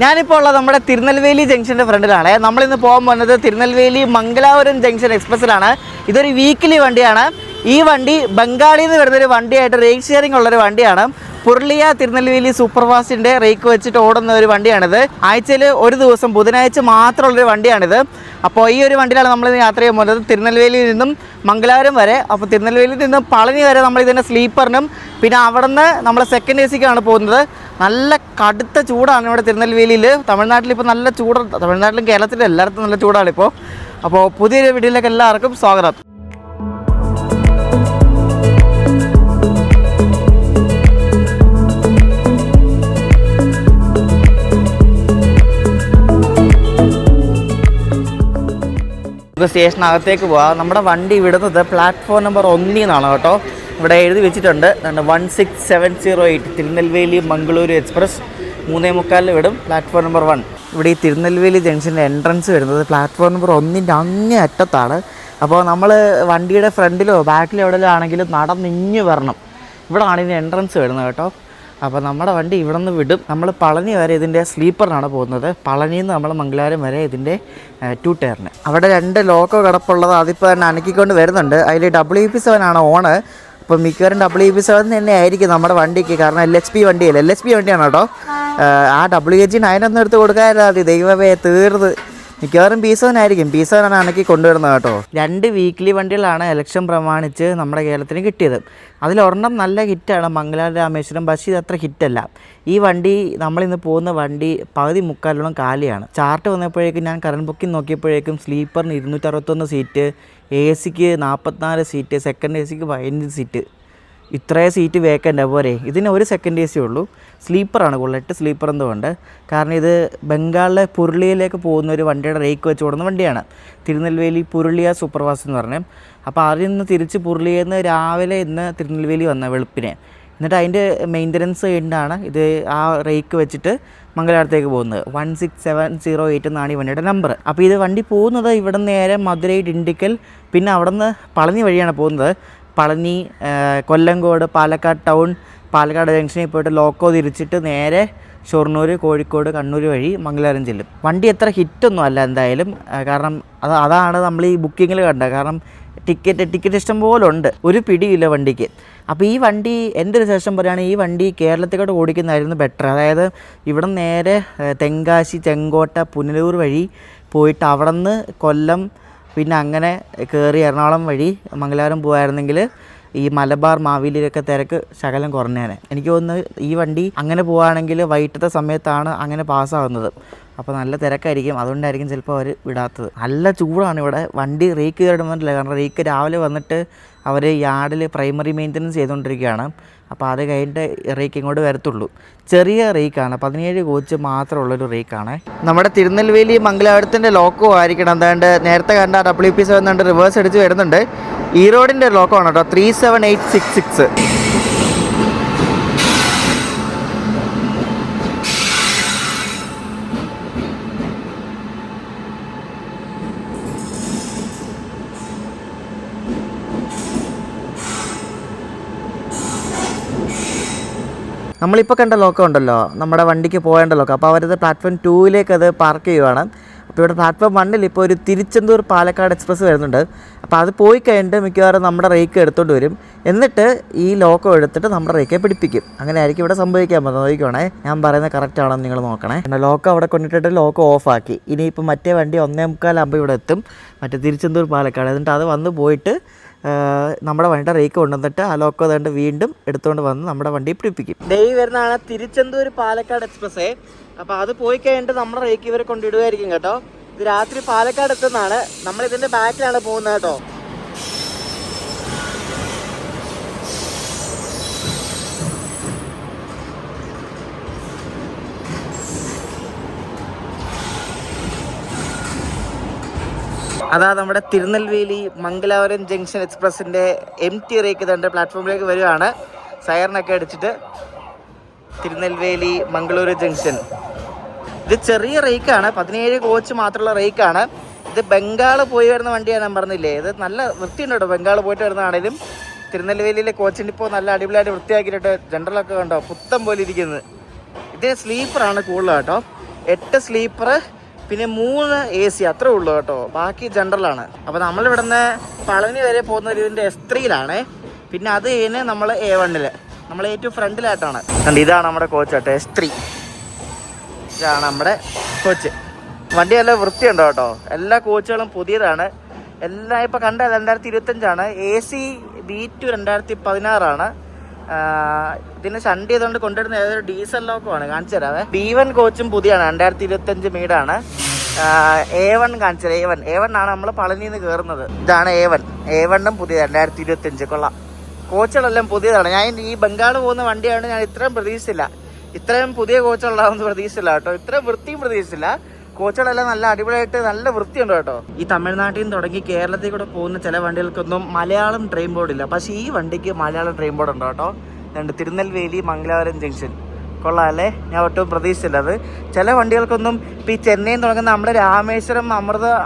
ഞാനിപ്പോൾ ഉള്ളത് നമ്മുടെ തിരുനെൽവേലി ജംഗ്ഷൻ്റെ ഫ്രണ്ടിലാണ്. നമ്മളിന്ന് പോകാൻ പോകുന്നത് തിരുനെൽവേലി മംഗലാപുരം ജംഗ്ഷൻ എക്സ്പ്രസ്സിലാണ്. ഇതൊരു വീക്കിലി വണ്ടിയാണ്. ഈ വണ്ടി ബംഗാളിൽ നിന്ന് വരുന്നൊരു വണ്ടിയായിട്ട് റേക്ക് ഷെയറിംഗ് ഉള്ളൊരു വണ്ടിയാണ്. പുരുളിയ തിരുനെൽവേലി സൂപ്പർ ഫാസ്റ്റിൻ്റെ റേക്ക് വെച്ചിട്ട് ഓടുന്ന ഒരു വണ്ടിയാണിത്. ആഴ്ചയിൽ ഒരു ദിവസം ബുധനാഴ്ച മാത്രമുള്ളൊരു വണ്ടിയാണിത്. അപ്പോൾ ഈ ഒരു വണ്ടിയിലാണ് നമ്മളിന്ന് യാത്ര ചെയ്യാൻ പോകുന്നത്, തിരുനെൽവേലിയിൽ നിന്നും മംഗലാപുരം വരെ. അപ്പോൾ തിരുനെൽവേലിയിൽ നിന്നും പളനി വരെ നമ്മളിതിൻ്റെ സ്ലീപ്പറിനും പിന്നെ അവിടെ നിന്ന് നമ്മൾ സെക്കൻഡ് എ സിക്കാണ് പോകുന്നത്. നല്ല കടുത്ത ചൂടാണ് ഇവിടെ തിരുനെൽവേലിയിൽ. തമിഴ്നാട്ടിലിപ്പോൾ നല്ല ചൂടുണ്ട്. തമിഴ്നാട്ടിലും കേരളത്തിലും എല്ലായിടത്തും നല്ല ചൂടാണിപ്പോൾ. അപ്പോൾ പുതിയൊരു വീഡിയോയിലേക്ക് എല്ലാവർക്കും സ്വാഗതം. സ്റ്റേഷനകത്തേക്ക് പോവാം. നമ്മുടെ വണ്ടി വിടുന്നത് പ്ലാറ്റ്ഫോം നമ്പർ 1 നിന്നാണ് കേട്ടോ. ഇവിടെ എഴുതി വെച്ചിട്ടുണ്ട് 16708 തിരുനെൽവേലി മംഗളൂരു എക്സ്പ്രസ് 3:45 വിടും, പ്ലാറ്റ്ഫോം നമ്പർ 1. ഇവിടെ ഈ തിരുനെൽവേലി ജംഗ്ഷൻ്റെ എൻട്രൻസ് വരുന്നത് പ്ലാറ്റ്ഫോം നമ്പർ 1ൻ്റെ അങ്ങേ അറ്റത്താണ്. അപ്പോൾ നമ്മൾ വണ്ടിയുടെ ഫ്രണ്ടിലോ ബാക്കിലോ എവിടെയോ ആണെങ്കിലും നടന്നിഞ്ഞ് വരണം. ഇവിടെയാണ് ഇതിൻ്റെ എൻട്രൻസ് വരുന്നത് കേട്ടോ. അപ്പോൾ നമ്മുടെ വണ്ടി ഇവിടെ നിന്ന് വിടും. നമ്മൾ പളനി വരെ ഇതിൻ്റെ സ്ലീപ്പറിനാണ് പോകുന്നത്. പളനിയിൽ നിന്ന് നമ്മൾ മംഗലാപുരം വരെ ഇതിൻ്റെ 2 ടയറിന്. അവിടെ 2 ലോക്കോ കിടപ്പുള്ളത് അതിപ്പോൾ തന്നെ അനക്കിക്കൊണ്ട് വരുന്നുണ്ട്. അതിൽ WP7 ആണ് ഓണ്. അപ്പോൾ മിക്കവാറും WP7 തന്നെ ആയിരിക്കും നമ്മുടെ വണ്ടിക്ക്, കാരണം LHP വണ്ടിയല്ല, LHP വണ്ടിയാണ് കേട്ടോ. ആ WH9 ഒന്നും എടുത്ത് കൊടുക്കാറില്ല. അത് ദൈവമേ തീർന്ന് മിക്കവാറും P7 ആയിരിക്കും. P7 ആണ് അനക്കി കൊണ്ടുവരുന്നത് കേട്ടോ. 2 വീക്ക്ലി വണ്ടികളാണ് ഇലക്ഷൻ പ്രമാണിച്ച് നമ്മുടെ കേരളത്തിന് കിട്ടിയത്. അതിലൊരെണ്ണം നല്ല ഹിറ്റാണ്, മംഗലാപുരം രാമേശ്വരം. പക്ഷേ ഇത് അത്ര ഹിറ്റല്ല. ഈ വണ്ടി നമ്മളിന്ന് പോകുന്ന വണ്ടി പകുതി മുക്കാലോളം കാലിയാണ്. ചാർട്ട് വന്നപ്പോഴേക്കും ഞാൻ കറണ്ട് ബുക്കിംഗ് നോക്കിയപ്പോഴേക്കും സ്ലീപ്പറിന് 261 സീറ്റ്, AC-ക്ക് 44 സീറ്റ്, സെക്കൻഡ് AC-ക്ക് 15 സീറ്റ്. ഇത്രയും സീറ്റ് വേക്കൻ്റ് പോരെ. ഇതിന് ഒരു സെക്കൻഡ് AC ഉള്ളൂ. സ്ലീപ്പറാണ് കൂടുതൽ, 8 സ്ലീപ്പർ എന്തുകൊണ്ട്, കാരണം ഇത് ബംഗാളിലെ പുരുളിയയിലേക്ക് പോകുന്ന ഒരു വണ്ടിയുടെ റേക്ക് വെച്ച് ഓടുന്ന വണ്ടിയാണ്, തിരുനെൽവേലി പുരുളിയ സൂപ്പർ ഫാസ്റ്റ് എന്ന് പറഞ്ഞ്. അപ്പോൾ അതിൽ നിന്ന് തിരിച്ച് പുരുളിയയിൽ നിന്ന് രാവിലെ ഇന്ന് തിരുനെൽവേലി വന്ന വെളുപ്പിനെ, എന്നിട്ട് അതിൻ്റെ മെയിൻ്റനൻസ് കഴിഞ്ഞാണ് ഇത് ആ റേക്ക് വെച്ചിട്ട് മംഗലാപുരത്തേക്ക് പോകുന്നത്. 16708 എന്നാണ് ഈ വണ്ടിയുടെ നമ്പർ. അപ്പോൾ ഇത് വണ്ടി പോകുന്നത് ഇവിടെ നേരെ മധുരൈ, ഡിണ്ടിക്കൽ, പിന്നെ അവിടെ നിന്ന് പളനി വഴിയാണ് പോകുന്നത്. പളനി, കൊല്ലങ്കോട്, പാലക്കാട് ടൗൺ, പാലക്കാട് ജംഗ്ഷനിൽ പോയിട്ട് ലോക്കോ തിരിച്ചിട്ട് നേരെ ഷൊർണൂർ, കോഴിക്കോട്, കണ്ണൂർ വഴി മംഗലാപുരം ചെല്ലും. വണ്ടി അത്ര ഹിറ്റൊന്നും അല്ല എന്തായാലും, കാരണം അതാണ് നമ്മൾ ഈ ബുക്കിങ്ങിൽ കണ്ടത്. കാരണം ടിക്കറ്റ് ഇഷ്ടം പോലെ ഉണ്ട്, ഒരു പിടിയില്ല വണ്ടിക്ക്. അപ്പോൾ ഈ വണ്ടി എൻ്റെ ഒരു ശേഷം പറയുകയാണെങ്കിൽ ഈ വണ്ടി കേരളത്തിലോട്ട് ഓടിക്കുന്നതായിരുന്നു ബെറ്റർ. അതായത് ഇവിടെ നേരെ തെങ്കാശി, ചെങ്കോട്ട, പുനലൂർ വഴി പോയിട്ട് അവിടെ നിന്ന് കൊല്ലം, പിന്നെ അങ്ങനെ കയറി എറണാകുളം വഴി മംഗലാപുരം പോകുമായിരുന്നെങ്കിൽ ഈ മലബാർ, മാവേലിയിലൊക്കെ തിരക്ക് ശകലം കുറഞ്ഞേനെ. എനിക്ക് തോന്നുന്നു ഈ വണ്ടി അങ്ങനെ പോവുകയാണെങ്കിൽ വൈകിട്ടത്തെ സമയത്താണ് അങ്ങനെ പാസ്സാകുന്നത്. അപ്പോൾ നല്ല തിരക്കായിരിക്കും, അതുകൊണ്ടായിരിക്കും ചിലപ്പോൾ അവർ വിടാത്തത്. നല്ല ചൂടാണ് ഇവിടെ. വണ്ടി റേക്ക് കയറിടുന്നില്ല, കാരണം റേക്ക് രാവിലെ വന്നിട്ട് അവർ യാർഡിൽ പ്രൈമറി മെയിൻ്റനൻസ് ചെയ്തുകൊണ്ടിരിക്കുകയാണ്. അപ്പോൾ അത് കഴിഞ്ഞിട്ട് റേക്ക് ഇങ്ങോട്ട് വരത്തുള്ളൂ. ചെറിയ റേക്കാണ്, 17 കോച്ച് മാത്രമുള്ളൊരു റേക്കാണ്. നമ്മുടെ തിരുനെൽവേലി മംഗലാപുരത്തിൻ്റെ ലോക്കോ ആയിരിക്കണം. എന്താണ്ട് നേരത്തെ കണ്ട WP7 എന്നുണ്ട് റിവേഴ്സ് അടിച്ച് വരുന്നുണ്ട്. ഈ റോഡിൻ്റെ ലോക്കോ ആണ് കേട്ടോ, 37866. നമ്മളിപ്പോൾ കണ്ട ലോക്കം ഉണ്ടല്ലോ, നമ്മുടെ വണ്ടിക്ക് പോകേണ്ട ലോക്കം. അപ്പോൾ അവരത് പ്ലാറ്റ്ഫോം 2ലേക്ക് അത് പാർക്ക് ചെയ്യുവാണ്. അപ്പോൾ ഇവിടെ പ്ലാറ്റ്ഫോം 1 ഇപ്പോൾ ഒരു തിരുച്ചെന്തൂർ പാലക്കാട് എക്സ്പ്രസ് വരുന്നുണ്ട്. അപ്പോൾ അത് പോയി കഴിഞ്ഞിട്ട് മിക്കവാറും നമ്മുടെ റേക്ക് എടുത്തുകൊണ്ട് വരും. എന്നിട്ട് ഈ ലോക്കം എടുത്തിട്ട് നമ്മുടെ റേക്കെ പിടിപ്പിക്കും. അങ്ങനെ ആയിരിക്കും ഇവിടെ സംഭവിക്കാൻ പോകുന്നത്. നോക്കിക്കോണേ, ഞാൻ പറയുന്നത് കറക്റ്റ് ആണെന്ന് നിങ്ങൾ നോക്കണേ. ലോക്കം അവിടെ കൊണ്ടിട്ടിട്ട് ലോക്കം ഓഫാക്കി. ഇനിയിപ്പോൾ മറ്റേ വണ്ടി 1:45 ഇവിടെ എത്തും, മറ്റേ തിരുച്ചെന്തൂർ പാലക്കാട്. എന്നിട്ട് അത് വന്ന് പോയിട്ട് നമ്മുടെ വണ്ടിയുടെ റേക്ക് കൊണ്ടുവന്നിട്ട് ആ ലോക്കോ അതുകൊണ്ട് വീണ്ടും എടുത്തുകൊണ്ട് വന്ന് നമ്മുടെ വണ്ടി പിടിപ്പിക്കും. ഡെയിലി വരുന്നതാണ് തിരുച്ചെന്തൂർ പാലക്കാട് എക്സ്പ്രസ്. അപ്പോൾ അത് പോയി കഴിഞ്ഞിട്ട് നമ്മുടെ റേക്ക് ഇവരെ കൊണ്ടിടുമായിരിക്കും കേട്ടോ. ഇത് രാത്രി പാലക്കാട് എത്തുന്നതാണ്. നമ്മളിതിൻ്റെ ബാക്കിലാണ് പോകുന്നത് കേട്ടോ. അതാ നമ്മുടെ തിരുനെൽവേലി മംഗലാപുരം ജംഗ്ഷൻ എക്സ്പ്രസിൻ്റെ MT റേക്ക് തന്നെ പ്ലാറ്റ്ഫോമിലേക്ക് വരികയാണ്. സൈറനൊക്കെ അടിച്ചിട്ട് തിരുനെൽവേലി മംഗളൂരു ജംഗ്ഷൻ. ഇത് ചെറിയ റേക്കാണ്, 17 കോച്ച് മാത്രമുള്ള റേക്കാണ്. ഇത് ബംഗാൾ പോയി വരുന്ന വണ്ടിയാണ്, ഞാൻ പറഞ്ഞില്ലേ. ഇത് നല്ല വൃത്തിയുണ്ട് കേട്ടോ, ബംഗാൾ പോയിട്ട് വരുന്നതാണേലും. തിരുനെൽവേലിയിലെ കോച്ചിൻ്റെ ഇപ്പോൾ നല്ല അടിപൊളിയായിട്ട് വൃത്തിയാക്കിയിട്ട് ജനറലൊക്കെ കണ്ടോ പുത്തം പോലെ ഇരിക്കുന്നത്. ഇത് സ്ലീപ്പറാണ് കൂടുതൽ കേട്ടോ. 8 സ്ലീപ്പർ, പിന്നെ 3 AC, അത്രേ ഉള്ളൂ കേട്ടോ. ബാക്കി ജനറലാണ്. അപ്പോൾ നമ്മളിവിടുന്ന് പളനി വരെ പോകുന്ന ഇതിൻ്റെ S3-ലാണ്. പിന്നെ അത് കഴിഞ്ഞ് നമ്മൾ A1-ൽ, നമ്മൾ ഏറ്റവും ഫ്രണ്ടിലായിട്ടാണ്. ഇതാണ് നമ്മുടെ കോച്ച് കേട്ടോ, S3. ഇതാണ് നമ്മുടെ കോച്ച്. വണ്ടി നല്ല വൃത്തിയുണ്ടോ കേട്ടോ. എല്ലാ കോച്ചുകളും പുതിയതാണ്. എല്ലാം ഇപ്പോൾ കണ്ട 2025-ആണ്. AC B2 2016-ആണ്. ഇതിന് ഷണ്ട് ചെയ്തുകൊണ്ട് കൊണ്ടുവരുന്ന ഏതൊരു ഡീസൽ ലോക്കമാണ്. കാണിച്ചു തരാവേ. B1 കോച്ചും പുതിയാണ്, 2025 മീഡാണ്. A1 കാണിച്ചു തരാം. A1 ആണ് നമ്മൾ പളനിയിൽ നിന്ന് കയറുന്നത്. ഇതാണ് A1 പുതിയ 2025. കൊള്ളാം. കോച്ചുകളെല്ലാം പുതിയതാണ്. ഞാൻ ഈ ബംഗാൾ പോകുന്ന വണ്ടിയാണ്. ഞാൻ ഇത്രയും പ്രതീക്ഷിച്ചില്ല, ഇത്രയും പുതിയ കോച്ചുകളാണെന്ന് പ്രതീക്ഷിച്ചില്ല കേട്ടോ. ഇത്രയും വൃത്തിയും പ്രതീക്ഷിച്ചില്ല. കോച്ചുകളെല്ലാം നല്ല അടിപൊളിയായിട്ട് നല്ല വൃത്തിയുണ്ട് കേട്ടോ. ഈ തമിഴ്നാട്ടിൽ നിന്ന് തുടങ്ങി കേരളത്തിൽ കൂടെ പോകുന്ന ചില വണ്ടികൾക്കൊന്നും മലയാളം ട്രെയിൻ ബോർഡ് ഇല്ല. പക്ഷേ ഈ വണ്ടിക്ക് മലയാളം ട്രെയിൻ ബോർഡ് ഉണ്ട് കേട്ടോ. രണ്ട് തിരുനെൽവേലി മംഗലാപുരം ജംഗ്ഷൻ. കൊള്ളാമല്ലേ? ഞാൻ ഒട്ടും പ്രതീക്ഷിച്ചില്ല അത്. ചില വണ്ടികൾക്കൊന്നും ഇപ്പോൾ ഈ ചെന്നൈയിൽ തുടങ്ങുന്ന നമ്മുടെ രാമേശ്വരം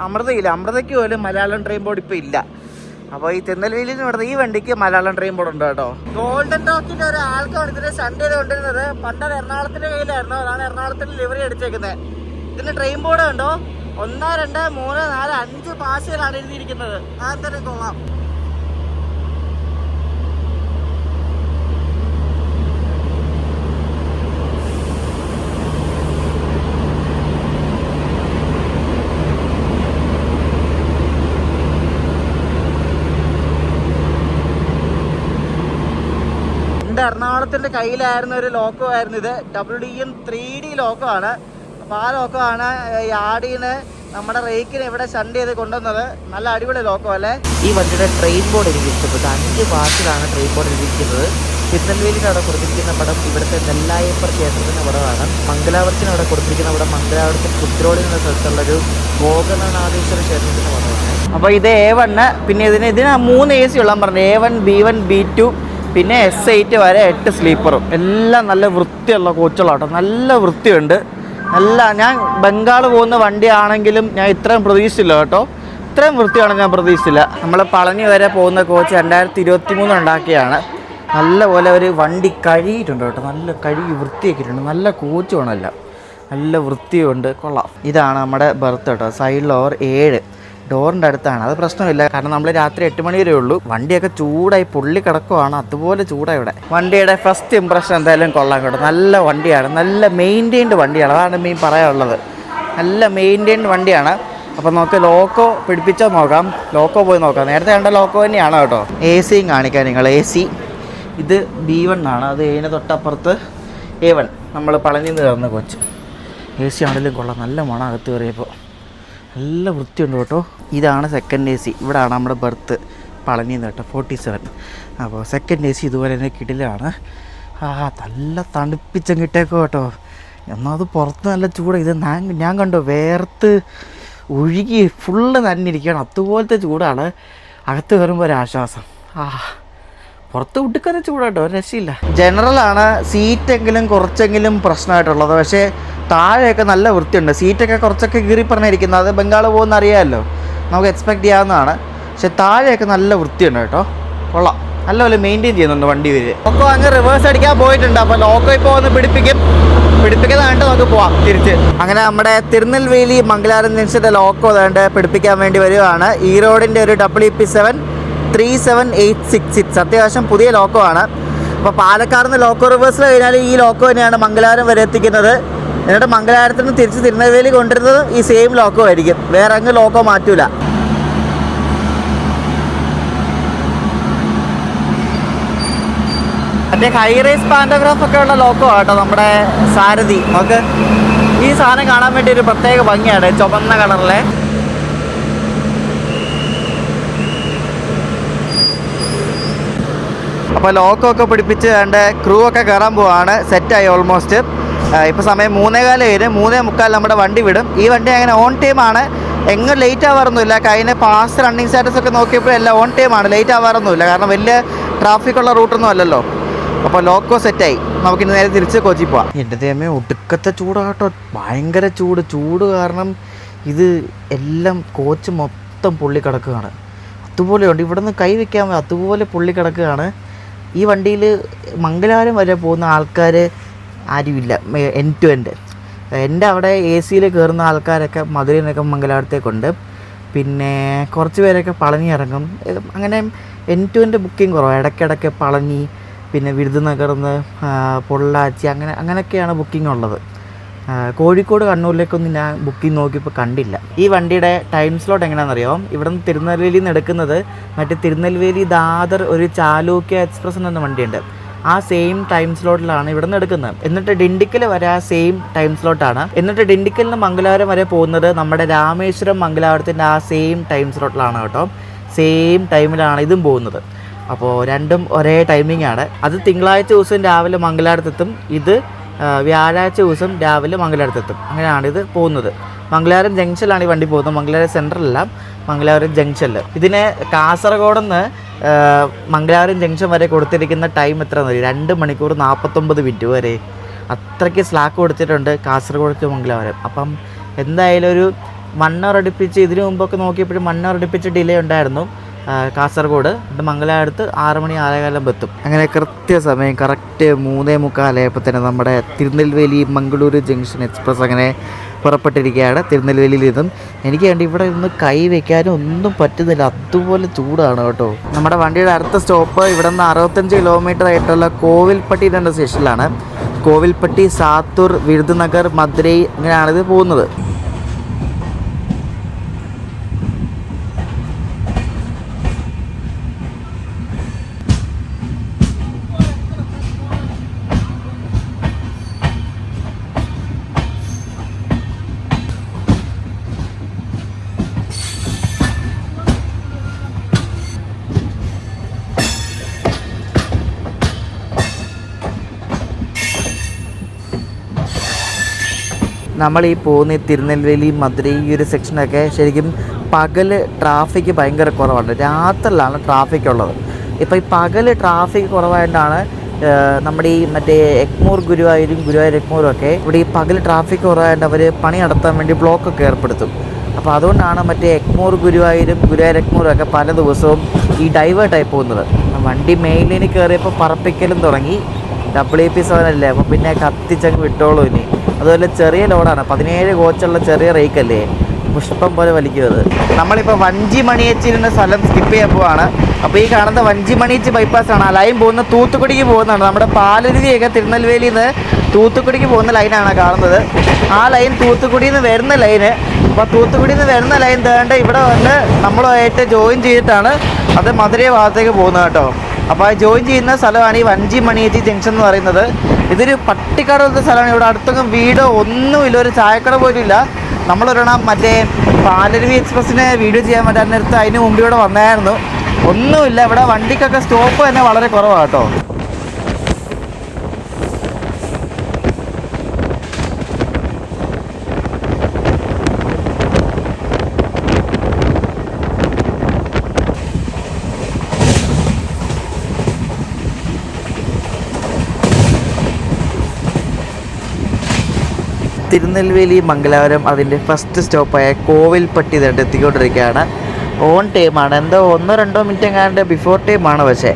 അമൃതയില്ല, അമൃതയ്ക്ക് പോലും മലയാളം ട്രെയിൻ ബോർഡ് ഇപ്പോൾ ഇല്ല. അപ്പോൾ ഈ തിരുനെൽവേലിയിൽ നിന്ന് വരുന്ന ഈ വണ്ടിക്ക് മലയാളം ട്രെയിൻ ബോർഡ് ഉണ്ട് കേട്ടോ. ഗോൾഡൻ ടോക്കിൻ്റെ ഒരു ആൾക്കാണ് ഇതിനെ ഷണ്ട് ചെയ്ത് കൊണ്ടിരുന്നത്. പണ്ടത് എറണാകുളത്തിൻ്റെ കയ്യിലായിരുന്നു. അതാണ് എറണാകുളത്തിന് ലിവറി അടിച്ചേക്കുന്നത്. ഇതിന് ട്രെയിൻ ബോർഡ് ഉണ്ടോ? 1, 2, 3, 4, 5 ഭാഷയിലാണ് എഴുതിയിരിക്കുന്നത്. അതൊരു കൊള്ളാം. എൻ്റെ എറണാകുളത്തിൻ്റെ കയ്യിലായിരുന്ന ഒരു ലോക്കോ ആയിരുന്നു ഇത്. WDM 3D ലോക്കോ ആണ്. അപ്പോൾ ആ ലോക്കോ ആണ് യാർഡിന് നമ്മുടെ റേക്കിന് ഇവിടെ ഷണ്ട് ചെയ്ത് കൊണ്ടുവന്നത്. നല്ല അടിപൊളി ലോക്കോ അല്ലേ? ഈ വണ്ടിയുടെ ട്രെയിൻ ബോർഡ് എനിക്ക് ഇഷ്ടപ്പെട്ടു. 5 ഭാഷയിലാണ് ട്രെയിൻ ബോർഡ് എഴുതിയിരിക്കുന്നത്. തിരുനെൽവേലിയിൽ അവിടെ കൊടുത്തിരിക്കുന്ന പടം ഇവിടുത്തെ നെല്ലായപ്പർ ക്ഷേത്രത്തിൻ്റെ പടമാണ്. മംഗലാപുരത്തിന് അവിടെ കൊടുത്തിരിക്കുന്ന പടം മംഗലാപുരത്തിൽ കുത്തിരോളി എന്ന സ്ഥലത്തുള്ളൊരു ഗോകർണനാഥേശ്വര ക്ഷേത്രത്തിൻ്റെ പടമാണ്. അപ്പോൾ ഇത് A1. പിന്നെ ഇതിന് 3 AC ഉള്ള പറഞ്ഞു. A1, B1, B2, പിന്നെ S8 വരെ 8 സ്ലീപ്പറും. എല്ലാം നല്ല വൃത്തിയുള്ള കോച്ചുകളാട്ടോ. നല്ല വൃത്തിയുണ്ട്. ഞാൻ ബംഗാൾ പോകുന്ന വണ്ടിയാണെങ്കിലും ഞാൻ ഇത്രയും പ്രതീക്ഷിച്ചില്ല കേട്ടോ. ഇത്രയും വൃത്തിയാണ് ഞാൻ പ്രതീക്ഷിച്ചില്ല. നമ്മൾ പളനി വരെ പോകുന്ന കോച്ച് 2023 ഉണ്ടാക്കിയാണ്. നല്ലപോലെ ഒരു വണ്ടി കഴുകിയിട്ടുണ്ട് കേട്ടോ. നല്ല കഴുകി വൃത്തിയാക്കിയിട്ടുണ്ട്. നല്ല കോച്ചുമാണല്ല, നല്ല വൃത്തിയുണ്ട്. കൊള്ളാം. ഇതാണ് നമ്മുടെ ബർത്ത് കേട്ടോ. സൈഡിൽ ഓവർ 7 ഡോറിൻ്റെ അടുത്താണ്. അത് പ്രശ്നമില്ല, കാരണം നമ്മൾ രാത്രി 8 മണി വരെ ഉള്ളൂ. വണ്ടിയൊക്കെ ചൂടായി പൊള്ളി കിടക്കുവാണ്. അതുപോലെ ചൂടായി ഇവിടെ. വണ്ടിയുടെ ഫസ്റ്റ് ഇമ്പ്രഷൻ എന്തായാലും കൊള്ളാം കേട്ടോ. നല്ല വണ്ടിയാണ്, നല്ല മെയിൻറ്റെയിൻഡ് വണ്ടിയാണ്. അതാണ് മെയിൻ പറയാനുള്ളത്. നല്ല മെയിൻറ്റെയിൻഡ് വണ്ടിയാണ്. അപ്പോൾ നമുക്ക് ലോക്കോ പിടിപ്പിച്ചോ നോക്കാം. ലോക്കോ പോയി നോക്കാം. നേരത്തെ കണ്ട ലോക്കോ തന്നെയാണ് കേട്ടോ. AC കാണിക്കാം നിങ്ങൾ. AC ഇത് B1 ആണ്. അത് അതിന് തൊട്ടപ്പുറത്ത് A1. നമ്മൾ പളനിയിൽ നിന്ന് കയറുന്ന കോച്ച്. AC ആണെങ്കിലും കൊള്ളാം. നല്ല മണം അകത്ത് കയറിയപ്പോൾ. നല്ല വൃത്തിയുണ്ട് കേട്ടോ. ഇതാണ് സെക്കൻഡ് AC. ഇവിടെയാണ് നമ്മുടെ ബർത്ത് പളനിയിൽ നിന്ന് കേട്ടോ. 47. അപ്പോൾ സെക്കൻഡ് AC ഇതുപോലെ തന്നെ കിടിലാണ്. നല്ല തണുപ്പിച്ചും കിട്ടേക്കോ കേട്ടോ. എന്നാൽ അത് പുറത്ത് നല്ല ചൂട്. ഇത് ഞാൻ കണ്ടു വേർത്ത് ഒഴുകി ഫുള്ള് നനഞ്ഞിരിക്കുകയാണ്. അതുപോലത്തെ ചൂടാണ്. അകത്ത് കയറുമ്പോൾ ഒരാശ്വാസം. പുറത്ത് ഉടുക്കുന്ന ചൂടാട്ടോ, ഒരു രക്ഷയില്ല. ജനറലാണ്. സീറ്റെങ്കിലും കുറച്ചെങ്കിലും പ്രശ്നമായിട്ടുള്ളത്. പക്ഷേ താഴെയൊക്കെ നല്ല വൃത്തിയുണ്ട്. സീറ്റൊക്കെ കുറച്ചൊക്കെ കീറി പറഞ്ഞിരിക്കുന്നത്. അത് ബംഗാൾ പോകുന്ന അറിയാമല്ലോ, നമുക്ക് എക്സ്പെക്റ്റ് ചെയ്യാവുന്നതാണ്. പക്ഷെ താഴെയൊക്കെ നല്ല വൃത്തിയുണ്ട് കേട്ടോ. കൊള്ളാം. നല്ലപോലെ മെയിൻറ്റെയിൻ ചെയ്യുന്നുണ്ട് വണ്ടി വരെ. ലോക്കോ അങ്ങ് റിവേഴ്സ് അടിക്കാൻ പോയിട്ടുണ്ട്. അപ്പോൾ ലോക്കോ ഇപ്പോൾ ഒന്ന് പിടിപ്പിക്കുന്നതായിട്ട് നമുക്ക് പോവാം തിരിച്ച്. അങ്ങനെ നമ്മുടെ തിരുനെൽവേലി മംഗലാപുരം ജംഗ്ഷൻ്റെ ലോക്കോ അതാണ്ട് പിടിപ്പിക്കാൻ വേണ്ടി വരുവാണ്. ഈ റോഡിൻ്റെ ഒരു WP7 37866. അത്യാവശ്യം പുതിയ ലോക്കോ ആണ്. അപ്പോൾ പാലക്കാട് നിന്ന് ലോക്കോ റിവേഴ്സിൽ കഴിഞ്ഞാൽ ഈ ലോക്കോ തന്നെയാണ് മംഗലാപുരം വരെ എത്തിക്കുന്നത്. എന്നിട്ട് മംഗലാപുരത്ത് നിന്ന് തിരിച്ച് തിരുനെൽവേലി കൊണ്ടുവരുന്നത് ഈ സെയിം ലോക്കോ ആയിരിക്കും. വേറെ അങ്ങ് ലോക്കോ മാറ്റൂല. മറ്റേ ഹൈറേസ് പാൻറ്റോഗ്രാഫ് ഒക്കെ ഉള്ള ലോക്കോ ആട്ടോ നമ്മുടെ സാരഥി. നമുക്ക് ഈ സാധനം കാണാൻ വേണ്ടി ഒരു പ്രത്യേക ഭംഗിയാണ്. ചുവന്ന കളറിലെ അപ്പോൾ ലോക്കോ ഒക്കെ പിടിപ്പിച്ച് കണ്ട് ക്രൂ ഒക്കെ കയറാൻ പോവാണ്. സെറ്റായി ഓൾമോസ്റ്റ്. ഇപ്പോൾ സമയം 3:15. 3:45 നമ്മുടെ വണ്ടി വിടും. ഈ വണ്ടി അങ്ങനെ ഓൺ ടൈമാണ്. എങ്ങും ലേറ്റ് ആവാറൊന്നുമില്ല. കഴിഞ്ഞ പാസ്റ്റ് റണ്ണിങ് സ്റ്റാറ്റസ് ഒക്കെ നോക്കിയപ്പോൾ എല്ലാം ഓൺ ടൈമാണ്. ലേറ്റ് ആവാറൊന്നുമില്ല. കാരണം വലിയ ട്രാഫിക്കുള്ള റൂട്ടൊന്നും അല്ലല്ലോ. അപ്പോൾ ലോക്കോ സെറ്റായി. നമുക്കിനി നേരെ തിരിച്ച് കൊച്ചി പോവാം. എൻ്റെ ദൈവമേ, ഒടുക്കത്തെ ചൂടാട്ടോ. ഭയങ്കര ചൂട് കാരണം ഇത് എല്ലാം കോച്ച് മൊത്തം പൊള്ളി കിടക്കുകയാണ്. അതുപോലെയുണ്ട്. ഇവിടെ നിന്ന് കൈ വയ്ക്കാൻ അതുപോലെ പൊള്ളി കിടക്കുകയാണ്. ഈ വണ്ടിയിൽ മംഗലാപുരം വരെ പോകുന്ന ആൾക്കാർ ആരുമില്ല. എൻഡ് ടു എൻഡ് എൻ്റെ അവിടെ എ സിയിൽ കയറുന്ന ആൾക്കാരൊക്കെ മധുരയിൽ നിന്നൊക്കെ മംഗലാപുരത്തേക്കുണ്ട്. പിന്നെ കുറച്ച് പേരൊക്കെ പളനി ഇറങ്ങും. അങ്ങനെ N2 ബുക്കിംഗ് കുറവാണ്. ഇടയ്ക്കിടയ്ക്ക് പളനി, പിന്നെ വിരുദുനഗർന്ന് പൊള്ളാച്ചി, അങ്ങനെയൊക്കെയാണ് ബുക്കിംഗ് ഉള്ളത്. കോഴിക്കോട്, കണ്ണൂരിലേക്കൊന്നും ഞാൻ ബുക്കിംഗ് നോക്കിയപ്പോൾ കണ്ടില്ല. ഈ വണ്ടിയുടെ ടൈം സ്ലോട്ട് എങ്ങനെയാണെന്നറിയാമോ? ഇവിടെ നിന്ന് തിരുനെൽവേലിയിൽ നിന്ന് എടുക്കുന്നത് മറ്റേ തിരുനെൽവേലി ദാദർ ഒരു ചാലൂക്യ എക്സ്പ്രസ് എന്ന വണ്ടിയുണ്ട്. ആ സെയിം ടൈം സ്ലോട്ടിലാണ് ഇവിടെ നിന്ന് എടുക്കുന്നത്. എന്നിട്ട് ഡിണ്ടിക്കൽ വരെ ആ സെയിം ടൈം സ്ലോട്ടാണ്. എന്നിട്ട് ഡിണ്ടിക്കലിൽ നിന്ന് മംഗലാപുരം വരെ പോകുന്നത് നമ്മുടെ രാമേശ്വരം മംഗലാപുരത്തിൻ്റെ ആ സെയിം ടൈം സ്ലോട്ടിലാണ് കേട്ടോ. സെയിം ടൈമിലാണ് ഇതും പോകുന്നത്. അപ്പോൾ രണ്ടും ഒരേ ടൈമിംഗ് ആണ്. അത് തിങ്കളാഴ്ച ദിവസം രാവിലെ മംഗലാപുരത്തെത്തും, ഇത് വ്യാഴാഴ്ച ദിവസം രാവിലെ മംഗലാപുരത്തെത്തും. അങ്ങനെയാണ് ഇത് പോകുന്നത്. മംഗലാപുരം ജംഗ്ഷനിലാണ് ഈ വണ്ടി പോകുന്നത്, മംഗലാപുരം സെൻട്രലല്ല, മംഗലാപുരം ജംഗ്ഷനിൽ. ഇതിന് കാസർഗോഡ് നിന്ന് മംഗലാപുരം ജംഗ്ഷൻ വരെ കൊടുത്തിരിക്കുന്ന ടൈം എത്രയെന്ന് അറിയാം? 2 മണിക്കൂർ 49 മിനിറ്റ് വരെ. അത്രയ്ക്ക് സ്ലാക്ക് കൊടുത്തിട്ടുണ്ട് കാസർഗോഡ് ടു മംഗലാപുരം. അപ്പം എന്തായാലും ഒരു 1 hour അടുപ്പിച്ച്, ഇതിനു മുമ്പൊക്കെ നോക്കിയപ്പോഴും 1 hour അടുപ്പിച്ച് ഡിലേ ഉണ്ടായിരുന്നു കാസർഗോഡ്. മംഗലാപുരത്ത് 6 മണി 6:15 എത്തും. അങ്ങനെ കൃത്യസമയം കറക്റ്റ് 3:45 തന്നെ നമ്മുടെ തിരുനെൽവേലി മംഗളൂരു ജംഗ്ഷൻ എക്സ്പ്രസ് അങ്ങനെ പുറപ്പെട്ടിരിക്കുകയാണ് തിരുനെൽവേലിയിൽ നിന്നും. എനിക്ക് വേണ്ടി ഇവിടെ ഇന്ന് കൈ വയ്ക്കാനും ഒന്നും പറ്റുന്നില്ല, അതുപോലെ ചൂടാണ് കേട്ടോ. നമ്മുടെ വണ്ടിയുടെ അടുത്ത സ്റ്റോപ്പ് ഇവിടെ നിന്ന് 65 കിലോമീറ്റർ ആയിട്ടുള്ള കോവിൽപ്പട്ടി എന്ന സ്റ്റേഷനിലാണ്. കോവിൽപ്പട്ടി, സാത്തൂർ, വിരുദുനഗർ, മധുരൈ അങ്ങനെയാണിത് പോകുന്നത്. നമ്മൾ ഈ പോകുന്ന തിരുനെൽവേലി, മധുരൈ ഈ ഒരു സെക്ഷനൊക്കെ ശരിക്കും പകൽ ട്രാഫിക്ക് ഭയങ്കര കുറവാണ്. രാത്രിയിലാണ് ട്രാഫിക് ഉള്ളത്. ഇപ്പോൾ ഈ പകൽ ട്രാഫിക് കുറവായതുകൊണ്ടാണ് നമ്മുടെ ഈ മറ്റേ എഗ്മൂർ ഗുരുവായൂരും ഗുരുവായൂർ എഗ്മൂരും ഒക്കെ ഇവിടെ ഈ പകൽ ട്രാഫിക് കുറവായതുകൊണ്ട് അവർ പണി നടത്താൻ വേണ്ടി ബ്ലോക്കൊക്കെ ഏർപ്പെടുത്തും. അപ്പോൾ അതുകൊണ്ടാണ് മറ്റേ എഗ്മൂർ ഗുരുവായൂരും ഗുരുവായൂർ എഗ്മൂരും ഒക്കെ പല ദിവസവും ഈ ഡൈവേർട്ടായി പോകുന്നത്. വണ്ടി മെയിൻ ലൈനിൽ കയറിയപ്പോൾ പറപ്പിക്കലും തുടങ്ങി. WP7 അല്ലേ, അപ്പോൾ പിന്നെ കത്തിച്ചങ്ങ് വിട്ടോളൂ. ഇനി അതുപോലെ ചെറിയ ലോഡാണ്, 17 കോച്ചുള്ള ചെറിയ റേക്കല്ലേ, പുഷ്പം പോലെ വലിക്കുന്നത്. നമ്മളിപ്പോൾ വഞ്ചി മണിയച്ചിരുന്ന സ്ഥലം സ്കിപ്പ് ചെയ്യാൻ പോവാണ്. അപ്പോൾ ഈ കാണുന്ന വഞ്ചി മണിയച്ചി ബൈപ്പാസാണ്. ആ ലൈൻ പോകുന്ന തൂത്തുക്കുടിക്ക് പോകുന്നതാണ്. നമ്മുടെ പാലരുവിയൊക്കെ തിരുനെൽവേലിയിൽ നിന്ന് തൂത്തുക്കുടിക്ക് പോകുന്ന ലൈനാണ് കാണുന്നത്. ആ ലൈൻ തൂത്തുക്കുടിയിൽ നിന്ന് വരുന്ന ലൈന്. അപ്പോൾ തൂത്തുക്കുടിയിൽ നിന്ന് വരുന്ന ലൈൻ തേണ്ട ഇവിടെ വന്ന് നമ്മളുമായിട്ട് ജോയിൻ ചെയ്തിട്ടാണ് അത് മധുരൈ ഭാഗത്തേക്ക് പോകുന്നത് കേട്ടോ. അപ്പോൾ ആ ജോയിൻ ചെയ്യുന്ന സ്ഥലമാണ് ഈ വഞ്ചി മണിയച്ചി ജംഗ്ഷൻ എന്ന് പറയുന്നത്. ഇതൊരു പട്ടിക്കാട് പോലത്തെ സ്ഥലമാണ്. ഇവിടെ അടുത്തൊന്നും വീടോ ഒന്നുമില്ല, ഒരു ചായക്കട പോലും ഇല്ല. നമ്മളൊരെണ്ണം മറ്റേ പാലരുവി എക്സ്പ്രസ്സിന് വീഡിയോ ചെയ്യാൻ പറ്റാത്ത അതിന് മുമ്പ് ഇവിടെ വന്നായിരുന്നു. ഒന്നുമില്ല ഇവിടെ, വണ്ടിക്കൊക്കെ സ്റ്റോപ്പ് തന്നെ വളരെ കുറവാണ് കേട്ടോ. തിരുനെൽവേലി മംഗലാപുരം അതിൻ്റെ ഫസ്റ്റ് സ്റ്റോപ്പായ കോവിൽപ്പട്ടി എത്തിക്കൊണ്ടിരിക്കുകയാണ്. ഓൺ ടൈമാണ്, എന്തോ 1-2 മിനിറ്റ് എങ്ങാണ്ട് ബിഫോർ ടൈമാണ്. പക്ഷേ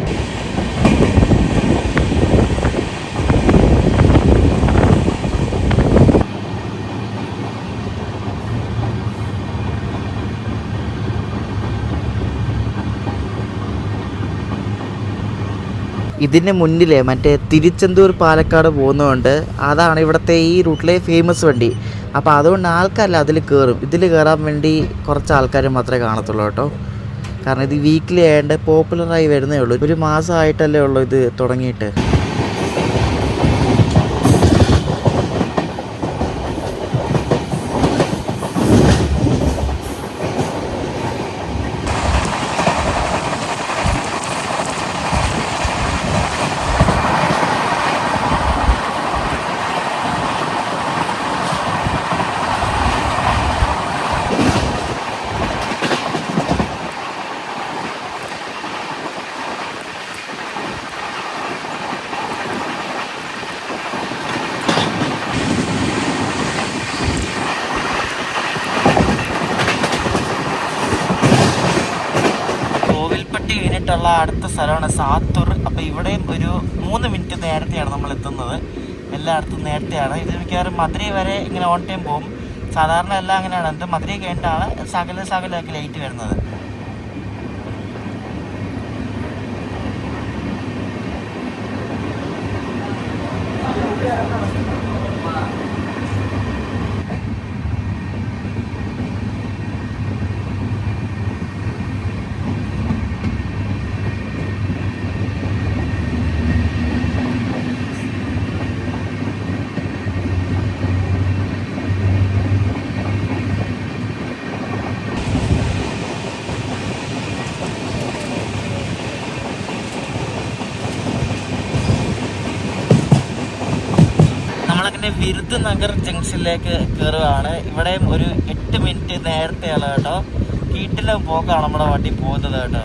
ഇതിന് മുന്നിലെ മറ്റേ തിരുച്ചെന്തൂർ പാലക്കാട് പോകുന്നതുകൊണ്ട് അതാണ് ഇവിടുത്തെ ഈ റൂട്ടിലെ ഫേമസ് വണ്ടി. അപ്പോൾ അതുകൊണ്ട് ആൾക്കാരല്ല അതിൽ കയറും. ഇതിൽ കയറാൻ വേണ്ടി കുറച്ച് ആൾക്കാർ മാത്രമേ കാണത്തുള്ളൂ കേട്ടോ. കാരണം ഇത് വീക്കിലി ആയതുകൊണ്ട് പോപ്പുലറായി വരുന്നേ ഉള്ളൂ. 1 മാസമായിട്ടല്ലേ ഉള്ളൂ ഇത് തുടങ്ങിയിട്ട്. അടുത്ത സ്ഥലമാണ് സാത്തൂർ. അപ്പോൾ ഇവിടെയും ഒരു 3 മിനിറ്റ് നേരത്തെയാണ് നമ്മൾ എത്തുന്നത്. എല്ലായിടത്തും നേരത്തെയാണ്. ഇത് മിക്കവാറും മധുരൈ വരെ ഇങ്ങനെ ഓൺ ടൈം പോകും. സാധാരണ എല്ലാം അങ്ങനെയാണ്. എന്നിട്ട് മധുരൈ കഴിഞ്ഞിട്ടാണ് ശകലമൊക്കെ ലൈറ്റ് വരുന്നത്. നമ്മളങ്ങനെ വിരുദ്നഗർ ജംഗ്ഷനിലേക്ക് കയറുകയാണ്. ഇവിടെയും ഒരു 8 മിനിറ്റ് നേരത്തെയാണ് കേട്ടോ. വീട്ടിലെ പോക്കാണ് നമ്മുടെ വണ്ടി പോകുന്നത് കേട്ടോ.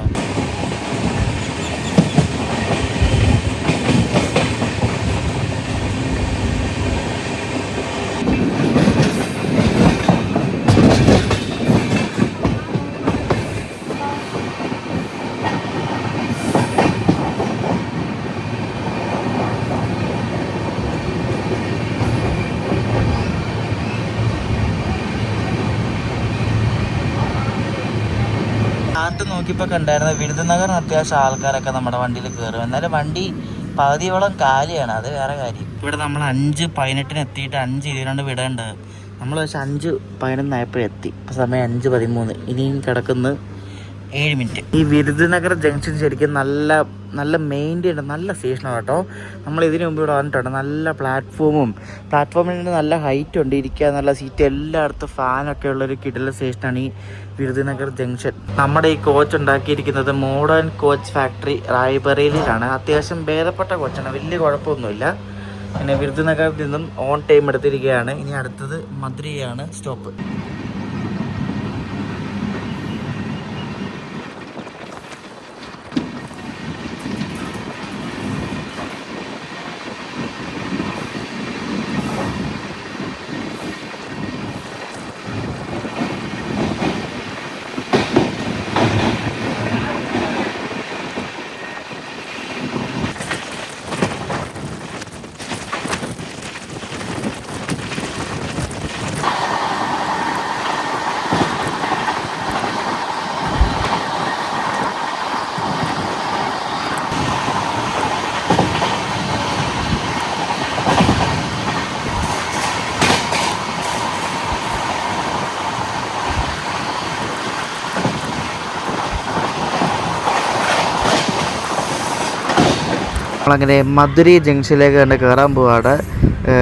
നാട്ടിൽ നോക്കിയപ്പോൾ കണ്ടായിരുന്നു വിരുദ്നഗറിന് അത്യാവശ്യം ആൾക്കാരൊക്കെ നമ്മുടെ വണ്ടിയിൽ കയറും. എന്നാലും വണ്ടി പകുതിയോളം കാലിയാണ്, അത് വേറെ കാര്യം. ഇവിടെ നമ്മൾ 5:18 എത്തിയിട്ട് 5:22 വിടേണ്ടത്. നമ്മൾ പക്ഷേ 5:11 ഇപ്പോൾ സമയം 5:13. ഇനിയും കിടക്കുന്ന 7 മിനിറ്റ്. ഈ വിരുദ്നഗർ ജംഗ്ഷൻ ശരിക്കും നല്ല മെയിൻറ്റെയിൻ നല്ല സ്റ്റേഷനാണ് കേട്ടോ. നമ്മൾ ഇതിനു മുമ്പ് ഇവിടെ വന്നിട്ടുണ്ട്. നല്ല പ്ലാറ്റ്ഫോമിന് നല്ല ഹൈറ്റ് ഉണ്ട്, ഇരിക്കുക നല്ല സീറ്റ്, എല്ലായിടത്തും ഫാനൊക്കെ ഉള്ളൊരു കിടിലൻ സ്റ്റേഷനാണ് ഈ വിരുദ്നഗർ ജംഗ്ഷൻ. നമ്മുടെ ഈ കോച്ച് ഉണ്ടാക്കിയിരിക്കുന്നത് മോഡേൺ കോച്ച് ഫാക്ടറി റായ്ബറേലിയിലാണ്. അത്യാവശ്യം ഭേദപ്പെട്ട കോച്ചാണ്, വലിയ കുഴപ്പമൊന്നുമില്ല. പിന്നെ വിരുദ്നഗറിൽ നിന്നും ഓൺ ടൈം എടുത്തിരിക്കുകയാണ്. ഇനി അടുത്തത് മധുരൈയാണ് സ്റ്റോപ്പ്. നമ്മളങ്ങനെ മധുരൈ ജംഗ്ഷനിലേക്ക് കണ്ട് കയറാൻ പോവാണ്.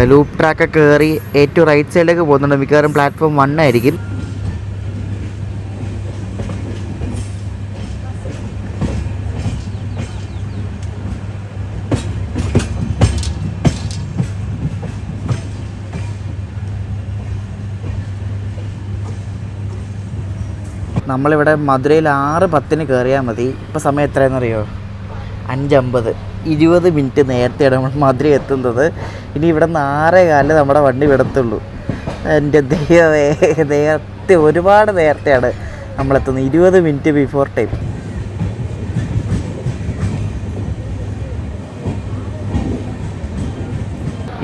ലൂപ്പ് ട്രാക്കൊക്കെ കയറി ഏറ്റവും റൈറ്റ് സൈഡിലേക്ക് പോകുന്നുണ്ട്. മിക്കവാറും പ്ലാറ്റ്ഫോം 1 ആയിരിക്കും. നമ്മളിവിടെ മധുരയിൽ 6:10 കയറിയാൽ മതി. ഇപ്പോൾ സമയം എത്രയാണെന്നറിയോ? 5:50. 20 മിനിറ്റ് നേരത്തെയാണ് നമ്മൾ മധുരൈ എത്തുന്നത്. ഇനി ഇവിടെ 6:15 നമ്മുടെ വണ്ടി വിടത്തുള്ളൂ. എൻ്റെ നേരത്തെ ഒരുപാട് നേരത്തെയാണ് നമ്മളെത്തുന്നത്. 20 മിനിറ്റ് ബിഫോർ ടൈം.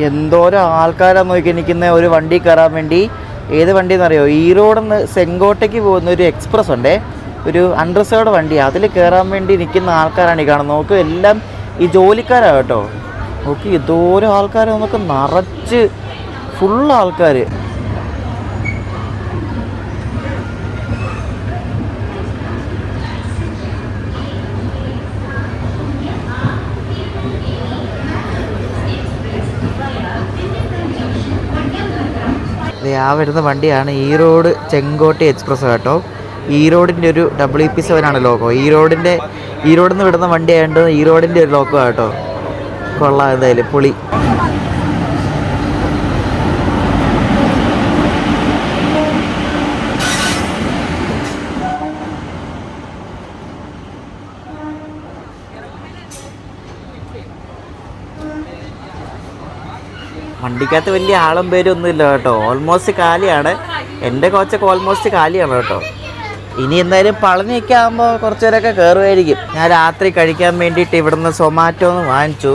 എന്തോരം ആൾക്കാരാണ് നോക്കി നിൽക്കുന്ന ഒരു വണ്ടി കയറാൻ വേണ്ടി. ഏത് വണ്ടിയെന്നറിയോ? ഈറോഡിൽ നിന്ന് സെങ്കോട്ടയ്ക്ക് പോകുന്ന ഒരു എക്സ്പ്രസ് ഉണ്ടേ, ഒരു അൺറിസർവ്ഡ് വണ്ടി. അതിൽ കയറാൻ വേണ്ടി നിൽക്കുന്ന ആൾക്കാരാണ് ഈ കാണുന്നത്. നോക്ക്, എല്ലാം ഈ ജോലിക്കാരാണ് കേട്ടോ. നോക്കി എന്തോരം ആൾക്കാർ, നമുക്ക് നിറച്ച് ഫുൾ ആൾക്കാർ. ആ വരുന്ന വണ്ടിയാണ് ഈറോഡ് ചെങ്കോട്ട എക്സ്പ്രസ് കേട്ടോ. ഈറോഡിൻ്റെ ഒരു WP7 ആണ് ലോഗോ. ഈറോഡിൽ നിന്ന് വിടുന്ന വണ്ടി ആയതുകൊണ്ട് ഈറോഡിൻ്റെ ഒരു ലോഗോ കേട്ടോ. കൊള്ളാം, എന്തായാലും പൊളി. വണ്ടിക്കകത്ത് വലിയ ആളും പേരും ഒന്നുമില്ല കേട്ടോ. ഓൾമോസ്റ്റ് കാലിയാണ്. എൻ്റെ കോച്ചൊക്കെ ഓൾമോസ്റ്റ് കാലിയാണ് കേട്ടോ. ഇനി എന്തായാലും പളനിയൊക്കെ ആകുമ്പോൾ കുറച്ച് പേരൊക്കെ കയറുമായിരിക്കും. ഞാൻ രാത്രി കഴിക്കാൻ വേണ്ടിയിട്ട് ഇവിടുന്ന് സൊമാറ്റോന്ന് വാങ്ങിച്ചു.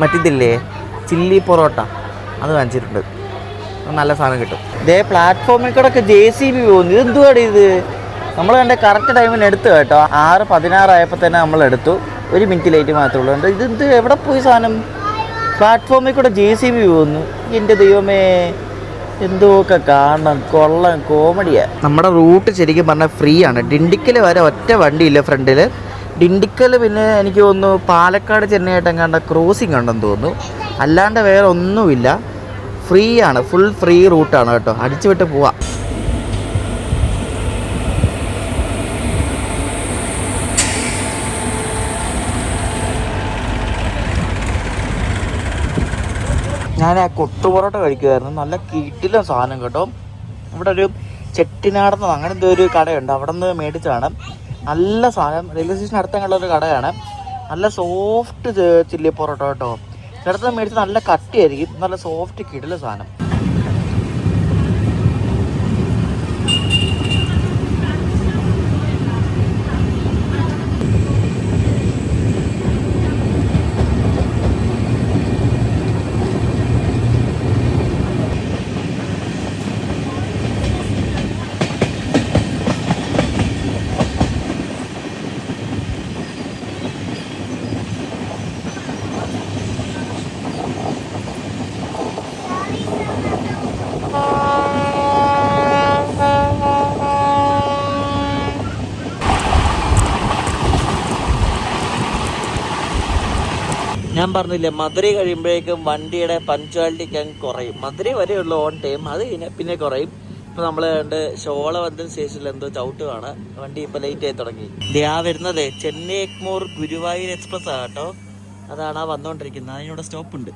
മറ്റിതില്ലേ, ചില്ലി പൊറോട്ട അത് വാങ്ങിച്ചിട്ടുണ്ട്. നല്ല സാധനം കിട്ടും. ഇതേ പ്ലാറ്റ്ഫോമിൽ കൂടെ ഒക്കെ JCB പോകുന്നു. ഇതെന്തുവാടി ഇത്? നമ്മൾ കണ്ട കറക്റ്റ് ടൈമിന് എടുത്തു കേട്ടോ. 6:16 ആയപ്പോൾ തന്നെ നമ്മൾ എടുത്തു. 1 മിനിറ്റ് ലേറ്റ് മാത്രമേ ഉള്ളൂ. ഇതെന്ത് എവിടെ പോയി സാധനം? പ്ലാറ്റ്ഫോമിൽ കൂടെ JCB പോകുന്നു. എൻ്റെ ദൈവമേ, എന്തൊക്കെ കാണണം, കൊള്ളാം, കോമഡിയാണ്. നമ്മുടെ റൂട്ട് ശരിക്കും പറഞ്ഞാൽ ഫ്രീ ആണ്. ഡിണ്ടിക്കൽ വരെ ഒറ്റ വണ്ടിയില്ല ഫ്രണ്ടിൽ. ഡിണ്ടിക്കൽ പിന്നെ എനിക്ക് തോന്നുന്നു പാലക്കാട് ചെന്നൈയായിട്ട് എങ്ങാണ്ട് ക്രോസിങ് ഉണ്ടെന്ന് തോന്നുന്നു. അല്ലാണ്ട് വേറെ ഒന്നുമില്ല. ഫ്രീ ആണ്, ഫുൾ ഫ്രീ റൂട്ടാണ് കേട്ടോ. അടിച്ചു വിട്ട് പോവാം. ഞാൻ ആ കൊത്തു പൊറോട്ട കഴിക്കുമായിരുന്നു. നല്ല കിടിലൻ സാധനം കേട്ടോ. ഇവിടെ ഒരു ചെട്ടിനാടെന്നോ അങ്ങനെ എന്തോ ഒരു കടയുണ്ട്, അവിടെ നിന്ന് മേടിച്ചാണ്. നല്ല സാധനം. റെയിൽവേ സ്റ്റേഷൻ അടുത്തുള്ളൊരു കടയാണ്. നല്ല സോഫ്റ്റ് ചില്ലി പൊറോട്ട കേട്ടോ. ചിലത്ത് മേടിച്ച് നല്ല കട്ടിയായിരിക്കും. നല്ല സോഫ്റ്റ് കിടിലൻ സാധനം. ഞാൻ പറഞ്ഞില്ലേ, മധുരൈ കഴിയുമ്പോഴേക്കും വണ്ടിയുടെ പഞ്ച്വാലിറ്റിക്ക് അങ്ങ് കുറയും. മധുരൈ വരെയുള്ള ഓൺ ടൈം, അത് പിന്നെ കുറയും. ഇപ്പൊ നമ്മൾ കണ്ട് ഷോളവന്തൻ സ്റ്റേഷനിൽ എന്തോ ചവിട്ടുവാണ്. വണ്ടി ഇപ്പൊ ലേറ്റ് ആയി തുടങ്ങി. ആ വരുന്നത് ചെന്നൈ എഗ്മോർ ഗുരുവായൂർ എക്സ്പ്രസ് ആ കേട്ടോ. അതാണ് ആ വന്നുകൊണ്ടിരിക്കുന്നത്. അതിനോട് സ്റ്റോപ്പ് ഉണ്ട്.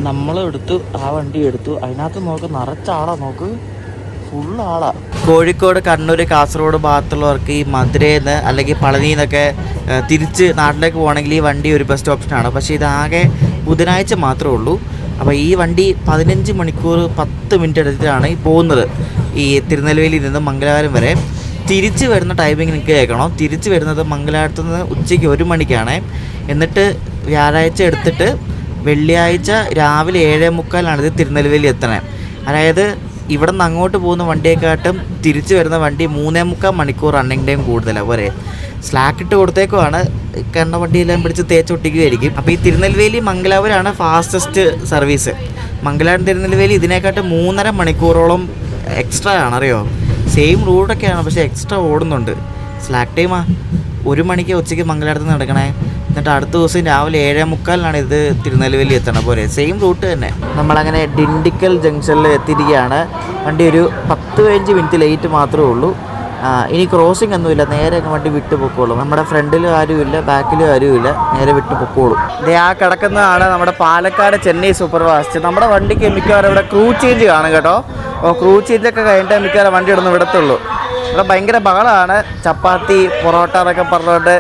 നമ്മളെടുത്തു, ആ വണ്ടി എടുത്തു. അതിനകത്ത് നോക്ക്, നിറച്ച ആളാ നോക്ക്, ഫുൾ ആളാ. കോഴിക്കോട്, കണ്ണൂർ, കാസർഗോഡ് ഭാഗത്തുള്ളവർക്ക് ഈ മധുരയിൽ നിന്ന് അല്ലെങ്കിൽ പളനിയിൽ നിന്നൊക്കെ തിരിച്ച് നാട്ടിലേക്ക് പോകണമെങ്കിൽ ഈ വണ്ടി ഒരു ബെസ്റ്റ് ഓപ്ഷനാണ്. പക്ഷേ ഇതാകെ ബുധനാഴ്ച മാത്രമേ ഉള്ളൂ. അപ്പോൾ ഈ വണ്ടി 15 മണിക്കൂർ 10 മിനിറ്റ് എടുത്തിട്ടാണ് ഈ പോകുന്നത്. ഈ തിരുനെൽവേലിയിൽ നിന്ന് മംഗലാപുരം വരെ. തിരിച്ച് വരുന്ന ടൈമിംഗ് നിങ്ങൾക്ക് കേൾക്കണം. തിരിച്ച് വരുന്നത് മംഗലാപുരത്ത് നിന്ന് ഉച്ചയ്ക്ക് 1 മണിക്കാണ്. എന്നിട്ട് വ്യാഴാഴ്ച എടുത്തിട്ട് വെള്ളിയാഴ്ച രാവിലെ 7:45 ഇത് തിരുനെൽവേലി എത്തണേ. അതായത് ഇവിടെ നിന്ന് അങ്ങോട്ട് പോകുന്ന വണ്ടിയെക്കാട്ടും തിരിച്ചു വരുന്ന വണ്ടി 3.25 മണിക്കൂർ റണ്ണിങ് ടൈം കൂടുതലാണ്. പോരെ സ്ലാക്ക് ഇട്ട് കൊടുത്തേക്കുവാണ്. കണ്ട വണ്ടിയെല്ലാം പിടിച്ച് തേച്ചൊട്ടിക്കുകയായിരിക്കും. അപ്പോൾ ഈ തിരുനെൽവേലി മംഗലാപുരമാണ് ഫാസ്റ്റസ്റ്റ് സർവീസ്. മംഗലാപുരം തിരുനെൽവേലി ഇതിനെക്കാട്ടും 3.5 മണിക്കൂറോളം എക്സ്ട്രാ ആണ്. അറിയോ, സെയിം റൂട്ടൊക്കെയാണ്, പക്ഷേ എക്സ്ട്രാ ഓടുന്നുണ്ട്. സ്ലാക്ക് ടൈമാ. 1 മണിക്ക് ഉച്ചയ്ക്ക് മംഗലാപുരത്ത് നിന്ന് നടക്കണേ. എന്നിട്ട് അടുത്ത ദിവസം രാവിലെ 7:45 ഇത് തിരുനെൽവേലി എത്തണം. പോലെ സെയിം റൂട്ട് തന്നെ. നമ്മളങ്ങനെ ഡിണ്ടിക്കൽ ജംഗ്ഷനിൽ എത്തിയിരിക്കുകയാണ്. വണ്ടി ഒരു 10-15 മിനിറ്റ് ലേറ്റ് മാത്രമേ ഉള്ളൂ. ഇനി ക്രോസിംഗ് ഒന്നുമില്ല, നേരെ വണ്ടി വിട്ടു പൊക്കോളും. നമ്മുടെ ഫ്രണ്ടിലും ആരുമില്ല, ബാക്കിലും ആരുമില്ല, നേരെ വിട്ടു പൊക്കോളും. ഇത് ആ കിടക്കുന്നതാണ് നമ്മുടെ പാലക്കാട് ചെന്നൈ സൂപ്പർ ഫാസ്റ്റ്. നമ്മുടെ വണ്ടിക്ക് മിക്കവാറും ഇവിടെ ക്രൂ ചേഞ്ച് കാണും കേട്ടോ. അപ്പോൾ ക്രൂ ചേഞ്ചൊക്കെ കഴിഞ്ഞിട്ട് മിക്കവാറും വണ്ടി ഇടുന്ന് വിടത്തുള്ളൂ. ഇവിടെ ഭയങ്കര ബഹളമാണ്. ചപ്പാത്തി, പൊറോട്ട എന്നൊക്കെ പറഞ്ഞുകൊണ്ട്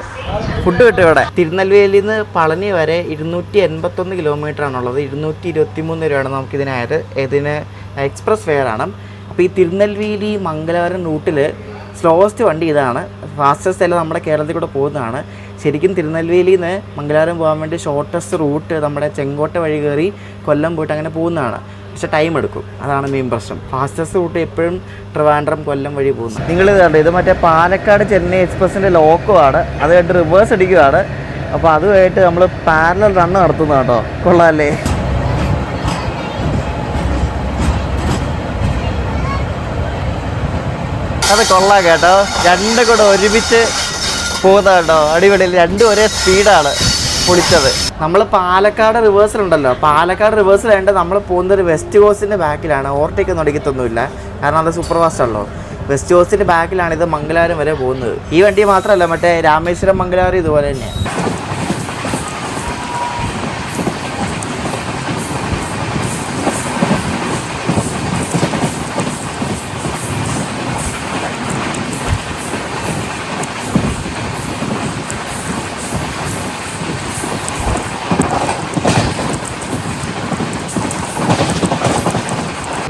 ഫുഡ് കിട്ടും ഇവിടെ. തിരുനെൽവേലിയിൽ നിന്ന് പളനി വരെ 281 കിലോമീറ്ററാണുള്ളത്. 223 രൂപയാണ് നമുക്കിതിനായത്. ഇതിന് എക്സ്പ്രസ് ഫെയർ ആണ്. അപ്പോൾ ഈ തിരുനെൽവേലി മംഗലാപുരം റൂട്ടിൽ സ്ലോവസ്റ്റ് വണ്ടി ഇതാണ്. ഫാസ്റ്റസ്റ്റ് അല്ല, നമ്മുടെ കേരളത്തിൽ കൂടെ പോകുന്നതാണ്. ശരിക്കും തിരുനെൽവേലിയിൽ നിന്ന് മംഗലാപുരം പോകാൻ വേണ്ടി ഷോർട്ടസ്റ്റ് റൂട്ട് നമ്മുടെ ചെങ്കോട്ട വഴി കയറി കൊല്ലം പോയിട്ട് അങ്ങനെ പോകുന്നതാണ്. പക്ഷെ ടൈം എടുക്കും, അതാണ് മെയിൻ പ്രശ്നം. ഫാസ്റ്റസ്റ്റ് റൂട്ട് എപ്പോഴും ട്രിവാൻഡ്രം, കൊല്ലം വഴി പോകുന്നത്. നിങ്ങളിത് കണ്ടോ, ഇത് മറ്റേ പാലക്കാട് ചെന്നൈ എക്സ്പ്രസിൻ്റെ ലോക്കമാണ്. അത് കഴിഞ്ഞിട്ട് റിവേഴ്സ് അടിക്കുകയാണ്. അപ്പോൾ അതുമായിട്ട് നമ്മൾ പാരലൽ റണ്ണ് നടത്തുന്നത് കേട്ടോ. കൊള്ളാമല്ലേ? അത് കൊള്ളാം കേട്ടോ. രണ്ടും കൂടെ ഒരുമിച്ച് പോകുന്നത് കേട്ടോ. അടിപൊളിയിൽ രണ്ടും ഒരേ സ്പീഡാണ് പൊളിച്ചത്. നമ്മൾ പാലക്കാട് റിവേഴ്സിലുണ്ടല്ലോ, പാലക്കാട് റിവേഴ്സിലായിട്ട് നമ്മൾ പോകുന്നത് വെസ്റ്റ് കോസ്റ്റിൻ്റെ ബാക്കിലാണ്. ഓവർടേക്ക് ഒന്നും അടിക്കത്തൊന്നുമില്ല, കാരണം അത് സൂപ്പർ ഫാസ്റ്റ് ആണല്ലോ. വെസ്റ്റ് കോസ്റ്റിൻ്റെ ബാക്കിലാണ് ഇത് മംഗലാപുരം വരെ പോകുന്നത്. ഈ വണ്ടി മാത്രമല്ല, മറ്റേ രാമേശ്വരം മംഗലാപുരം ഇതുപോലെ തന്നെയാണ്.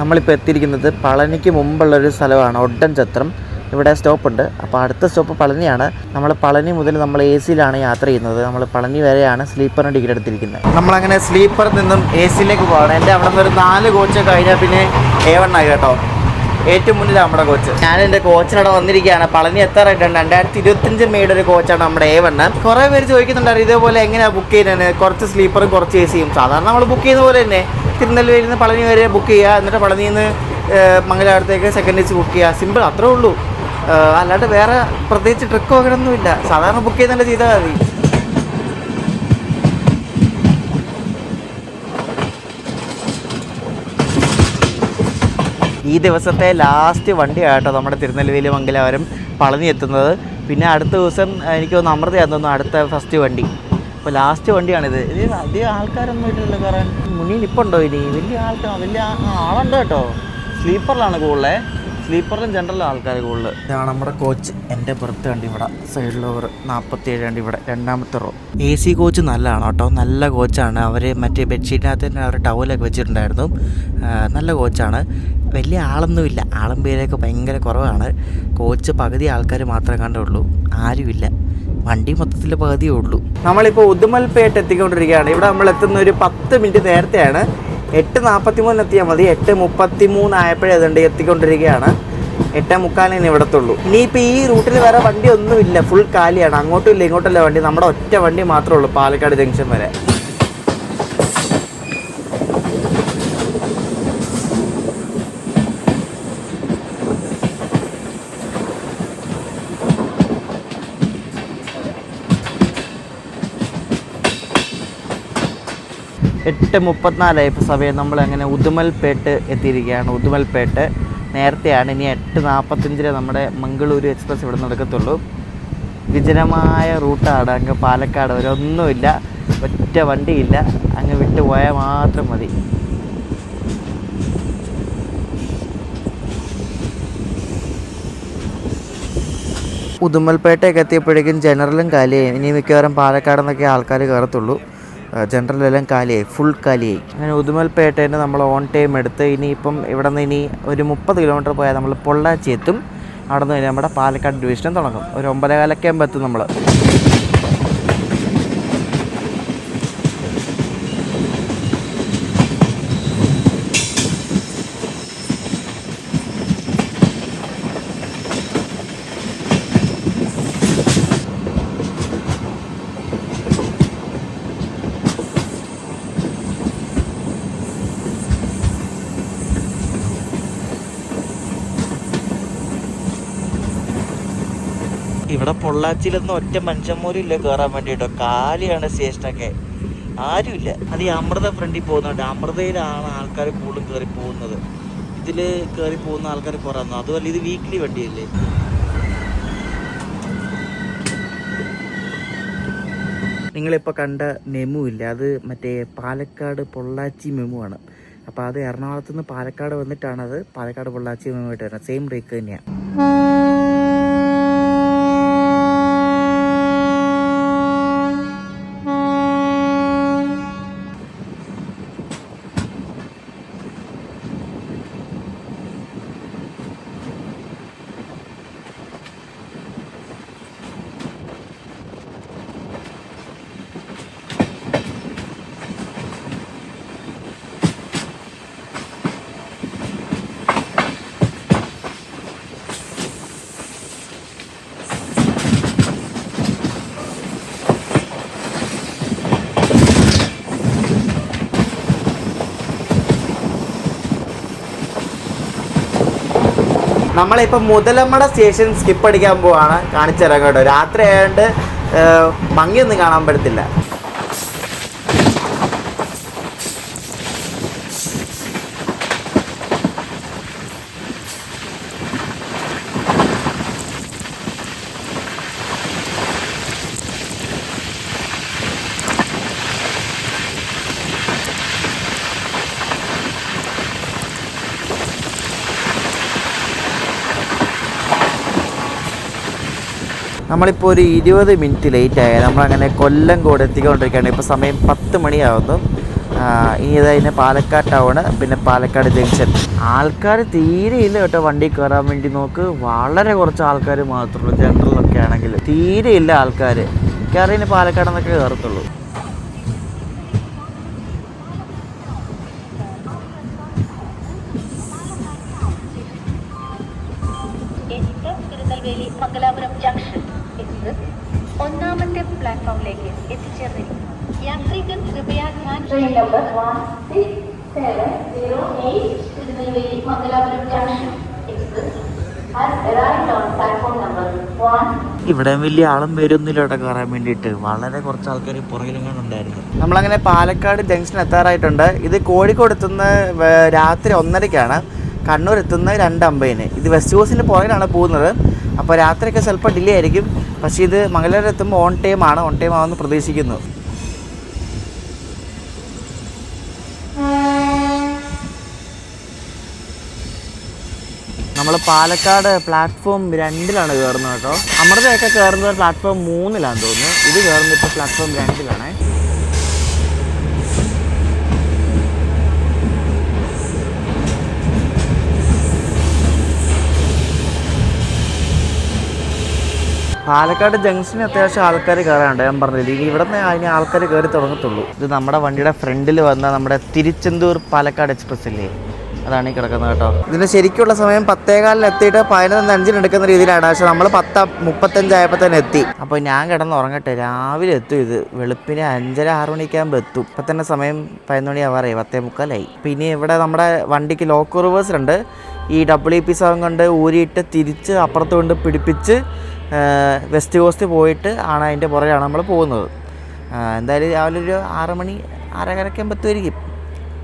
നമ്മളിപ്പോൾ എത്തിയിരിക്കുന്നത് പളനിക്ക് മുമ്പുള്ളൊരു സ്ഥലമാണ് ഒഡ്ഡൻചത്രം. ഇവിടെ സ്റ്റോപ്പുണ്ട്. അപ്പോൾ അടുത്ത സ്റ്റോപ്പ് പളനിയാണ്. നമ്മൾ പളനി മുതൽ നമ്മൾ എ സിയിലാണ് യാത്ര ചെയ്യുന്നത്. നമ്മൾ പളനി വരെയാണ് സ്ലീപ്പറിന് ടിക്കറ്റ് എടുത്തിരിക്കുന്നത്. നമ്മളങ്ങനെ സ്ലീപ്പറിൽ നിന്നും എ സിയിലേക്ക് പോകണം. എൻ്റെ അവിടെ നിന്ന് ഒരു 4 കോച്ച് കഴിഞ്ഞാൽ പിന്നെ A1 ആയി കേട്ടോ. ഏറ്റവും മുന്നിലാണ് നമ്മുടെ കോച്ച്. ഞാൻ എൻ്റെ കോച്ചിനവിടെ വന്നിരിക്കുകയാണ്. പളനി എത്താറായിട്ടുണ്ട്. 2025 മെയ്ഡ് ഒരു കോച്ചാണ് നമ്മുടെ A1. കുറേ പേര് ചോദിക്കുന്നുണ്ടായിരുന്നു ഇതേപോലെ എങ്ങനെയാണ് ബുക്ക് ചെയ്യുന്നത്, കുറച്ച് സ്ലീപ്പറും കുറച്ച് എ സിയും. സാധാരണ നമ്മൾ ബുക്ക് ചെയ്യുന്ന പോലെ തന്നെ തിരുനെൽവേലിയിൽ നിന്ന് പളനി വരെ ബുക്ക് ചെയ്യുക, എന്നിട്ട് പളനിയിൽ നിന്ന് മംഗലാപുരത്തേക്ക് സെക്കൻഡ് എ സി ബുക്ക് ചെയ്യുക. സിമ്പിൾ, അത്രേ ഉള്ളൂ. അല്ലാണ്ട് വേറെ പ്രത്യേകിച്ച് ട്രിക്കോ അങ്ങനെയൊന്നുമില്ല. സാധാരണ ബുക്ക് ചെയ്യുന്നതന്നെ ചെയ്താൽ മതി. ഈ ദിവസത്തെ ലാസ്റ്റ് വണ്ടിയാട്ടോ നമ്മുടെ തിരുനെൽവേലി മംഗലാപുരം പളനി എത്തുന്നത്. പിന്നെ അടുത്ത ദിവസം എനിക്ക് തോന്നുന്നു അമൃതയാന്ന് തോന്നുന്നു അടുത്ത ഫസ്റ്റ് വണ്ടി. അപ്പോൾ ലാസ്റ്റ് വണ്ടിയാണിത്. ഇത് അധികം ആൾക്കാരൊന്നും ഇല്ലല്ലോ കയറാൻ. മുന്നിൽ ഇപ്പോൾ ഉണ്ടോ ഇനി? വലിയ ആളുണ്ട് കേട്ടോ. സ്ലീപ്പറിലാണ് കൂടുതലേ. സ്ലീപ്പറിലും ജനറലും ആൾക്കാർ കൂടുതൽ. ഇതാണ് നമ്മുടെ കോച്ച്. എൻ്റെ പുറത്ത് കണ്ടി ഇവിടെ സൈഡിൽ ഓവർ 47 കണ്ടി ഇവിടെ 2ാമത്തെ റോ. എ സി കോച്ച് നല്ലതാണ് കേട്ടോ. നല്ല കോച്ചാണ്. അവർ മറ്റേ ബെഡ്ഷീറ്റിനകത്ത് തന്നെ അവർ ടവലൊക്കെ വെച്ചിട്ടുണ്ടായിരുന്നു. നല്ല കോച്ചാണ്. വലിയ ആളൊന്നുമില്ല. ആളും പേരൊക്കെ ഭയങ്കര കുറവാണ്. കോച്ച് പകുതി ആൾക്കാർ മാത്രമേ കണ്ടുള്ളൂ. ആരുമില്ല. വണ്ടി മൊത്തത്തിൽ പകുതിയേ ഉള്ളൂ. നമ്മളിപ്പോൾ ഉദുമൽപേട്ട് എത്തിക്കൊണ്ടിരിക്കുകയാണ്. ഇവിടെ നമ്മൾ എത്തുന്ന ഒരു 10 മിനിറ്റ് നേരത്തെയാണ്. 8:43 എത്തിയാൽ മതി. 8:33 ആയപ്പോഴേ അതുകൊണ്ട് എത്തിക്കൊണ്ടിരിക്കുകയാണ്. 8:45 ഇവിടത്തുള്ളൂ. ഇനിയിപ്പോൾ ഈ റൂട്ടിൽ വേറെ വണ്ടി ഒന്നുമില്ല. ഫുൾ കാലിയാണ്. അങ്ങോട്ടും ഇല്ല ഇങ്ങോട്ടുമില്ല വണ്ടി. നമ്മുടെ ഒറ്റ വണ്ടി മാത്രമേ ഉള്ളൂ പാലക്കാട് ജംഗ്ഷൻ വരെ. എട്ട് 34 ഇപ്പോൾ സമയം. നമ്മളങ്ങനെ ഉദുമൽപേട്ട് എത്തിയിരിക്കുകയാണ്. ഉദുമൽപേട്ട് നേരത്തെയാണ്. ഇനി 8:45 നമ്മുടെ മംഗളൂരു എക്സ്പ്രസ് ഇവിടെ നടക്കത്തുള്ളൂ. വിജനമായ റൂട്ടാണ്. അങ്ങ് പാലക്കാട് വരെ ഒന്നുമില്ല, ഒറ്റ വണ്ടിയില്ല. അങ്ങ് വിട്ടു പോയാൽ മാത്രം മതി. ഉദുമൽപേട്ടയൊക്കെ എത്തിയപ്പോഴേക്കും ജനറലും കാലിയായി. ഇനി മിക്കവാറും പാലക്കാട് നിന്നൊക്കെ ആൾക്കാർ കയറത്തുള്ളൂ. ജനറലെല്ലാം കാലിയായി, ഫുൾ കാലിയായി. അങ്ങനെ ഉദുമൽപേട്ടേന് നമ്മൾ ഓൺ ടൈം എടുത്ത് ഇനിയിപ്പം ഇവിടെ നിന്ന് ഇനി ഒരു 30 കിലോമീറ്റർ പോയാൽ നമ്മൾ പൊള്ളാച്ചി എത്തും. അവിടെ നിന്ന് നമ്മുടെ പാലക്കാട് ഡിവിഷനും തുടങ്ങും. ഒരു 9:15 ആകുമ്പോൾ എത്തും നമ്മൾ. ഇവിടെ പൊള്ളാച്ചിയിലൊന്നും ഒറ്റ മനുഷ്യന്മാരും ഇല്ല കയറാൻ വേണ്ടിയിട്ടോ. കാലിയാണ് സ്റ്റേഷനൊക്കെ, ആരുമില്ല. അത് ഈ അമൃത ഫ്രണ്ടിൽ പോകുന്നുണ്ട്. അമൃതയിലാണ് ആൾക്കാർ കൂടുതലും കയറി പോകുന്നത്. ഇതിൽ കയറി പോകുന്ന ആൾക്കാർ കുറവാണ്. അതുമല്ല ഇത് വീക്ക്ലി വണ്ടിയല്ലേ. നിങ്ങളിപ്പോൾ കണ്ട മെമു ഇല്ല, അത് മറ്റേ പാലക്കാട് പൊള്ളാച്ചി മെമു ആണ്. അപ്പോൾ അത് എറണാകുളത്ത് നിന്ന് പാലക്കാട് വന്നിട്ടാണത് പാലക്കാട് പൊള്ളാച്ചി മെമു ആയിട്ട് വരുന്നത്. സെയിം ബ്രേക്ക് തന്നെയാണ്. നമ്മളിപ്പോൾ മുതലമ്മട സ്റ്റേഷൻ സ്കിപ്പ് അടിക്കാൻ പോവാണ്. കാണിച്ചു തരാം കേട്ടോ. രാത്രി ആയതുകൊണ്ട് ഭംഗിയൊന്നും കാണാൻ പറ്റത്തില്ല. നമ്മളിപ്പോൾ ഒരു 20 മിനിറ്റ് ലേറ്റായി. നമ്മളങ്ങനെ കൊല്ലങ്കോട് എത്തിക്കൊണ്ടിരിക്കുകയാണ്. ഇപ്പോൾ സമയം 10 മണിയാവുന്നു. ഇനി ഇതതിന് പാലക്കാട് ടൗണ്, പിന്നെ പാലക്കാട് ജംഗ്ഷൻ. ആൾക്കാർ തീരെയില്ല കേട്ടോ വണ്ടി കയറാൻ വേണ്ടി. നോക്ക്, വളരെ കുറച്ച് ആൾക്കാർ മാത്രമേ ഉള്ളൂ. ജനറലൊക്കെ ആണെങ്കിൽ തീരെയില്ല ആൾക്കാർ. കയറിന് പാലക്കാട് എന്നൊക്കെ കയറത്തുള്ളൂ. തിരുനെൽവേലി മംഗലാപുരം ജംഗ്ഷൻ എക്സ്പ്രസ് ഒന്നാമത്തെ പ്ലാറ്റ്ഫോമിലേക്ക് എത്തിച്ചേർന്നിരിക്കുന്നു. യാത്രികർ കൃപയാ train number 1670 Tirunelveli Mangalapuram junction express ഇവിടെ വലിയ ആളും വരുന്നില്ല ഇവിടെ കയറാൻ വേണ്ടിയിട്ട്. വളരെ കുറച്ച് ആൾക്കാർ പുറകിലെങ്ങാനും ഉണ്ടായിരുന്നു. നമ്മളങ്ങനെ പാലക്കാട് ജംഗ്ഷൻ എത്താറായിട്ടുണ്ട്. ഇത് കോഴിക്കോട് എത്തുന്ന രാത്രി 1:30-ക്കാണ്. കണ്ണൂർ എത്തുന്നത് 2:50-ന്. ഇത് വെസ്റ്റ് കോസ്റ്റിൻ്റെ പുറകിലാണ് പോകുന്നത്. അപ്പോൾ രാത്രിയൊക്കെ ചിലപ്പോൾ ഡിലേ ആയിരിക്കും. പക്ഷേ ഇത് മംഗലാപുരം എത്തുമ്പോൾ ഓൺ ടൈം ആവുമെന്ന് പ്രതീക്ഷിക്കുന്നു. നമ്മൾ പാലക്കാട് പ്ലാറ്റ്ഫോം 2-ലാണ് കയറുന്നത് കേട്ടോ. അമൃതയൊക്കെ കയറുന്നത് പ്ലാറ്റ്ഫോം 3-ലാണെന്ന് തോന്നുന്നു. ഇത് കയറുന്നത് ഇപ്പോൾ പ്ലാറ്റ്ഫോം 2-ലാണ്. പാലക്കാട് ജംഗ്ഷന് അത്യാവശ്യം ആൾക്കാർ കയറാനുണ്ട്. ഞാൻ പറഞ്ഞില്ല, ഇനി ഇവിടെ നിന്ന് അതിന് ആൾക്കാർ കയറി തുടങ്ങത്തുള്ളൂ. ഇത് നമ്മുടെ വണ്ടിയുടെ ഫ്രണ്ടിൽ വന്ന നമ്മുടെ തിരുച്ചെന്തൂർ പാലക്കാട് എക്സ്പ്രസ് ഇല്ലേ, അതാണ് ഈ കിടക്കുന്നത് കേട്ടോ. ഇതിന് ശരിക്കുള്ള സമയം 10:15 എത്തിയിട്ട് 11:05 എടുക്കുന്ന രീതിയിലാണ്. പക്ഷെ നമ്മൾ 10:35 ആയപ്പോൾ തന്നെ എത്തി. അപ്പോൾ ഞാൻ കിടന്ന് ഉറങ്ങട്ടെ, രാവിലെ എത്തും. ഇത് വെളുപ്പിന് 5:30-6 മണിക്കാകുമ്പോൾ എത്തും. ഇപ്പം തന്നെ സമയം 11 മണി ആവാറായി, 10:45. പിന്നെ ഇവിടെ നമ്മുടെ വണ്ടിക്ക് ലോക്ക് റിവേഴ്സിലുണ്ട്. ഈ WP7 കൊണ്ട് ഊരിയിട്ട് തിരിച്ച് അപ്പുറത്ത് കൊണ്ട് പിടിപ്പിച്ച് വെസ്റ്റ് കോസ്റ്റ് പോയിട്ട് ആണ് അതിൻ്റെ പുറകെയാണ് നമ്മൾ പോകുന്നത്. എന്തായാലും രാവിലെ ഒരു 6 മണി 6:30 എത്തുമായിരിക്കും.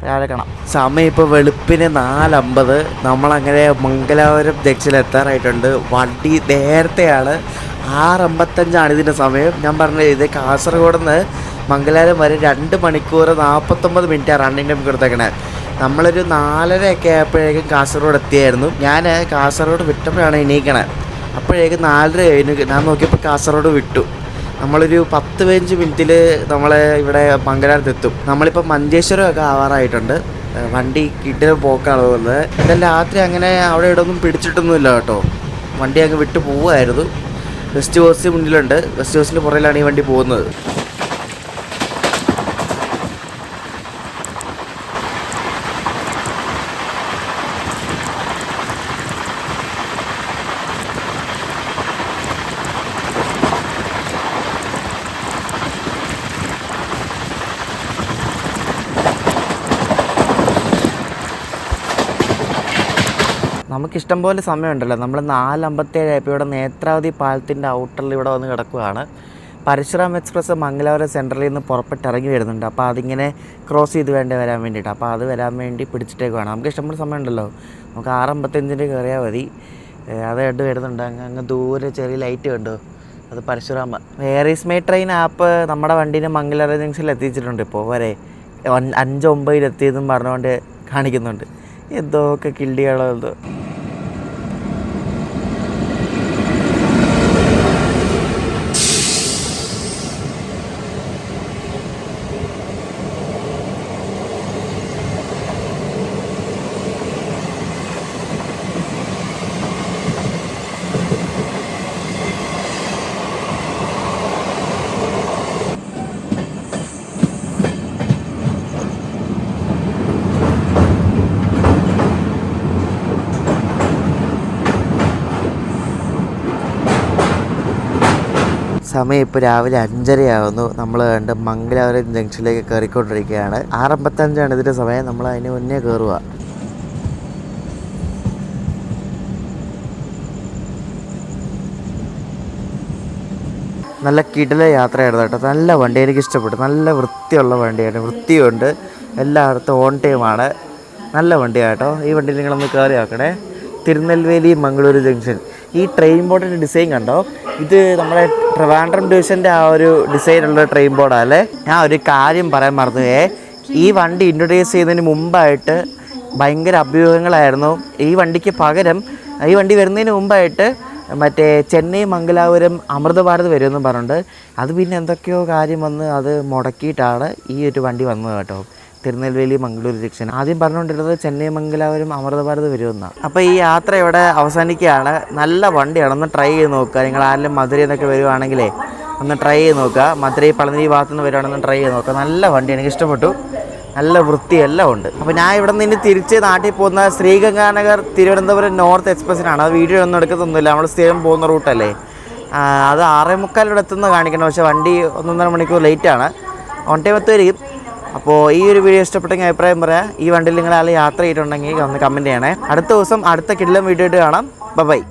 രാവിലെ കാണാം. സമയം ഇപ്പോൾ വെളുപ്പിന് 4:50. നമ്മളങ്ങനെ മംഗലാപുരം ജംഗ്ഷനിൽ എത്താറായിട്ടുണ്ട്. വണ്ടി നേരത്തെയാണ്, 6:55 ഇതിൻ്റെ സമയം. ഞാൻ പറഞ്ഞത് ഇത് കാസർഗോഡ് നിന്ന് മംഗലാപുരം വരെ 2 മണിക്കൂർ 49 മിനിറ്റാണ് റണ്ണിങ് ടൈം കൊടുത്തേക്കണേ. നമ്മളൊരു 4:30 ആയപ്പോഴേക്കും കാസർഗോഡ് എത്തിയായിരുന്നു. ഞാൻ കാസർഗോഡ് വിട്ടപ്പോഴാണ് എണീക്കണേ. അപ്പോഴേക്കും 4:30 കഴിഞ്ഞു. ഞാൻ നോക്കിയപ്പോൾ കാസർഗോഡ് വിട്ടു. നമ്മളൊരു 10-15 മിനിറ്റിൽ നമ്മളെ ഇവിടെ മംഗലാപുരത്തെത്തും. നമ്മളിപ്പോൾ മഞ്ചേശ്വരമൊക്കെ ആവാറായിട്ടുണ്ട്. വണ്ടി കിട്ടിയ പോക്കാണ് പോകുന്നത്. എന്തായാലും രാത്രി അങ്ങനെ അവിടെ ഇവിടെ ഒന്നും പിടിച്ചിട്ടൊന്നുമില്ല കേട്ടോ. വണ്ടി അങ്ങ് വിട്ട് പോവുമായിരുന്നു. വെസ്റ്റ് കോസ്റ്റ് മുന്നിലുണ്ട്. വെസ്റ്റ് കോസ്റ്റിൻ്റെ പുറകിലാണ് ഈ വണ്ടി പോകുന്നത്. നമുക്കിഷ്ടം പോലെ സമയമുണ്ടല്ലോ. നമ്മൾ 4:57 ആയപ്പോൾ ഇവിടെ നേത്രാവതി പാലത്തിൻ്റെ ഔട്ടറിൽ ഇവിടെ വന്ന് കിടക്കുകയാണ്. പരശുറാം എക്സ്പ്രസ് മംഗലാപുരം സെൻട്രലിൽ നിന്ന് പുറപ്പെട്ട് ഇറങ്ങി വരുന്നുണ്ട്. അപ്പോൾ അതിങ്ങനെ ക്രോസ് ചെയ്ത് വരാൻ വേണ്ടിയിട്ട്. അപ്പോൾ അത് വരാൻ വേണ്ടി പിടിച്ചിട്ടേക്കുവാണ്. നമുക്ക് ഇഷ്ടംപോലെ സമയമുണ്ടല്ലോ. നമുക്ക് 6:55 കയറിയാൽ മതി. അത് വരുന്നുണ്ട്. അങ്ങ് ദൂരെ ചെറിയ ലൈറ്റ് കണ്ടോ, അത് Parasurama. Where is my train app നമ്മുടെ വണ്ടീനെ മംഗലാപുരം ജംഗ്ഷനിൽ എത്തിച്ചിട്ടുണ്ട്. ഇപ്പോൾ വരെ 5:09 എത്തിയതെന്നും പറഞ്ഞുകൊണ്ട് കാണിക്കുന്നുണ്ട്. എന്തൊക്കെ കിള്ളികളോ എന്തോ. സമയം ഇപ്പോൾ രാവിലെ 5:30 ആവുന്നു. നമ്മൾ കണ്ട് മംഗലാപുരം ജംഗ്ഷനിലേക്ക് കയറിക്കൊണ്ടിരിക്കുകയാണ്. 6:55 ഇതിൻ്റെ സമയം. നമ്മൾ അതിന് മുന്നേ കയറുക. നല്ല കിടില യാത്രയായിരുന്നു കേട്ടോ. നല്ല വണ്ടി, എനിക്ക് ഇഷ്ടപ്പെട്ടു. നല്ല വൃത്തിയുള്ള വണ്ടിയാണ്, വൃത്തിയുണ്ട്. എല്ലായിടത്തും ഓൺ ടൈമാണ്. നല്ല വണ്ടിയാണ് കേട്ടോ. ഈ വണ്ടിയിൽ നിങ്ങളൊന്ന് കയറി നോക്കണേ. തിരുനെൽവേലി മംഗളൂരു ജംഗ്ഷൻ. ഈ ട്രെയിൻ ബോർഡിൻ്റെ ഡിസൈൻ കണ്ടോ? ഇത് നമ്മുടെ ട്രിവാൻഡ്രം ഡിവിഷൻ്റെ ആ ഒരു ഡിസൈനുള്ള ട്രെയിൻ ബോർഡാണ് അല്ലേ. ഞാൻ ഒരു കാര്യം പറയാൻ മറന്നുപോയേ. ഈ വണ്ടി ഇൻട്രൊഡ്യൂസ് ചെയ്യുന്നതിന് മുമ്പായിട്ട് ഭയങ്കര അഭ്യൂഹങ്ങളായിരുന്നു. ഈ വണ്ടിക്ക് പകരം ഈ വണ്ടി വരുന്നതിന് മുമ്പായിട്ട് മറ്റേ ചെന്നൈ മംഗലാപുരം അമൃത ഭാരത് വരുമെന്നും പറഞ്ഞിട്ടുണ്ട്. അത് പിന്നെ എന്തൊക്കെയോ കാര്യം വന്ന് അത് മുടക്കിയിട്ടാണ് ഈ ഒരു വണ്ടി വന്നത് കേട്ടോ. തിരുനെൽവേലി മംഗളൂരു ജംഗ്ഷൻ. ആദ്യം പറഞ്ഞുകൊണ്ടിരുന്നത് ചെന്നൈ മംഗലാപുരം അമൃതഭാരത് വരുമെന്നാണ്. അപ്പോൾ ഈ യാത്ര ഇവിടെ അവസാനിക്കുകയാണ്. നല്ല വണ്ടിയാണ്, ഒന്ന് ട്രൈ ചെയ്ത് നോക്കുക. നിങ്ങൾ ആരെങ്കിലും മധുരയിൽ നിന്നൊക്കെ വരുവാണെങ്കിലേ ഒന്ന് ട്രൈ ചെയ്ത് നോക്കുക. മധുരൈ പളനി ഭാഗത്തു നിന്ന് വരുവാണെന്ന് ട്രൈ ചെയ്ത് നോക്കുക. നല്ല വണ്ടിയാണ്, എനിക്ക് ഇഷ്ടപ്പെട്ടു. നല്ല വൃത്തിയെല്ലാം ഉണ്ട്. അപ്പോൾ ഞാൻ ഇവിടെ നിന്ന് ഇനി തിരിച്ച് നാട്ടിൽ പോകുന്ന ശ്രീഗംഗാനഗർ തിരുവനന്തപുരം നോർത്ത് എക്സ്പ്രസ്സിനാണ്. അത് വീഡിയോ ഒന്നും എടുക്കത്തൊന്നുമില്ല, നമ്മൾ സ്ഥിരം പോകുന്ന റൂട്ടല്ലേ. അത് 6:45 എത്തുന്ന കാണിക്കണം, പക്ഷേ വണ്ടി 1.5 മണിക്കൂർ ലേറ്റാണ്. On time എത്തുമായിരിക്കും. അപ്പോൾ ഈ ഒരു വീഡിയോ ഇഷ്ടപ്പെട്ടെങ്കിൽ അഭിപ്രായം പറയാം. ഈ വണ്ടിയിൽ നിങ്ങൾ യാത്ര ചെയ്തിട്ടുണ്ടെങ്കിൽ ഒന്ന് കമൻറ്റ് ചെയ്യണേ. അടുത്ത ദിവസം അടുത്ത കിടിലൻ വീഡിയോ ആയിട്ട് കാണാം. ബൈ.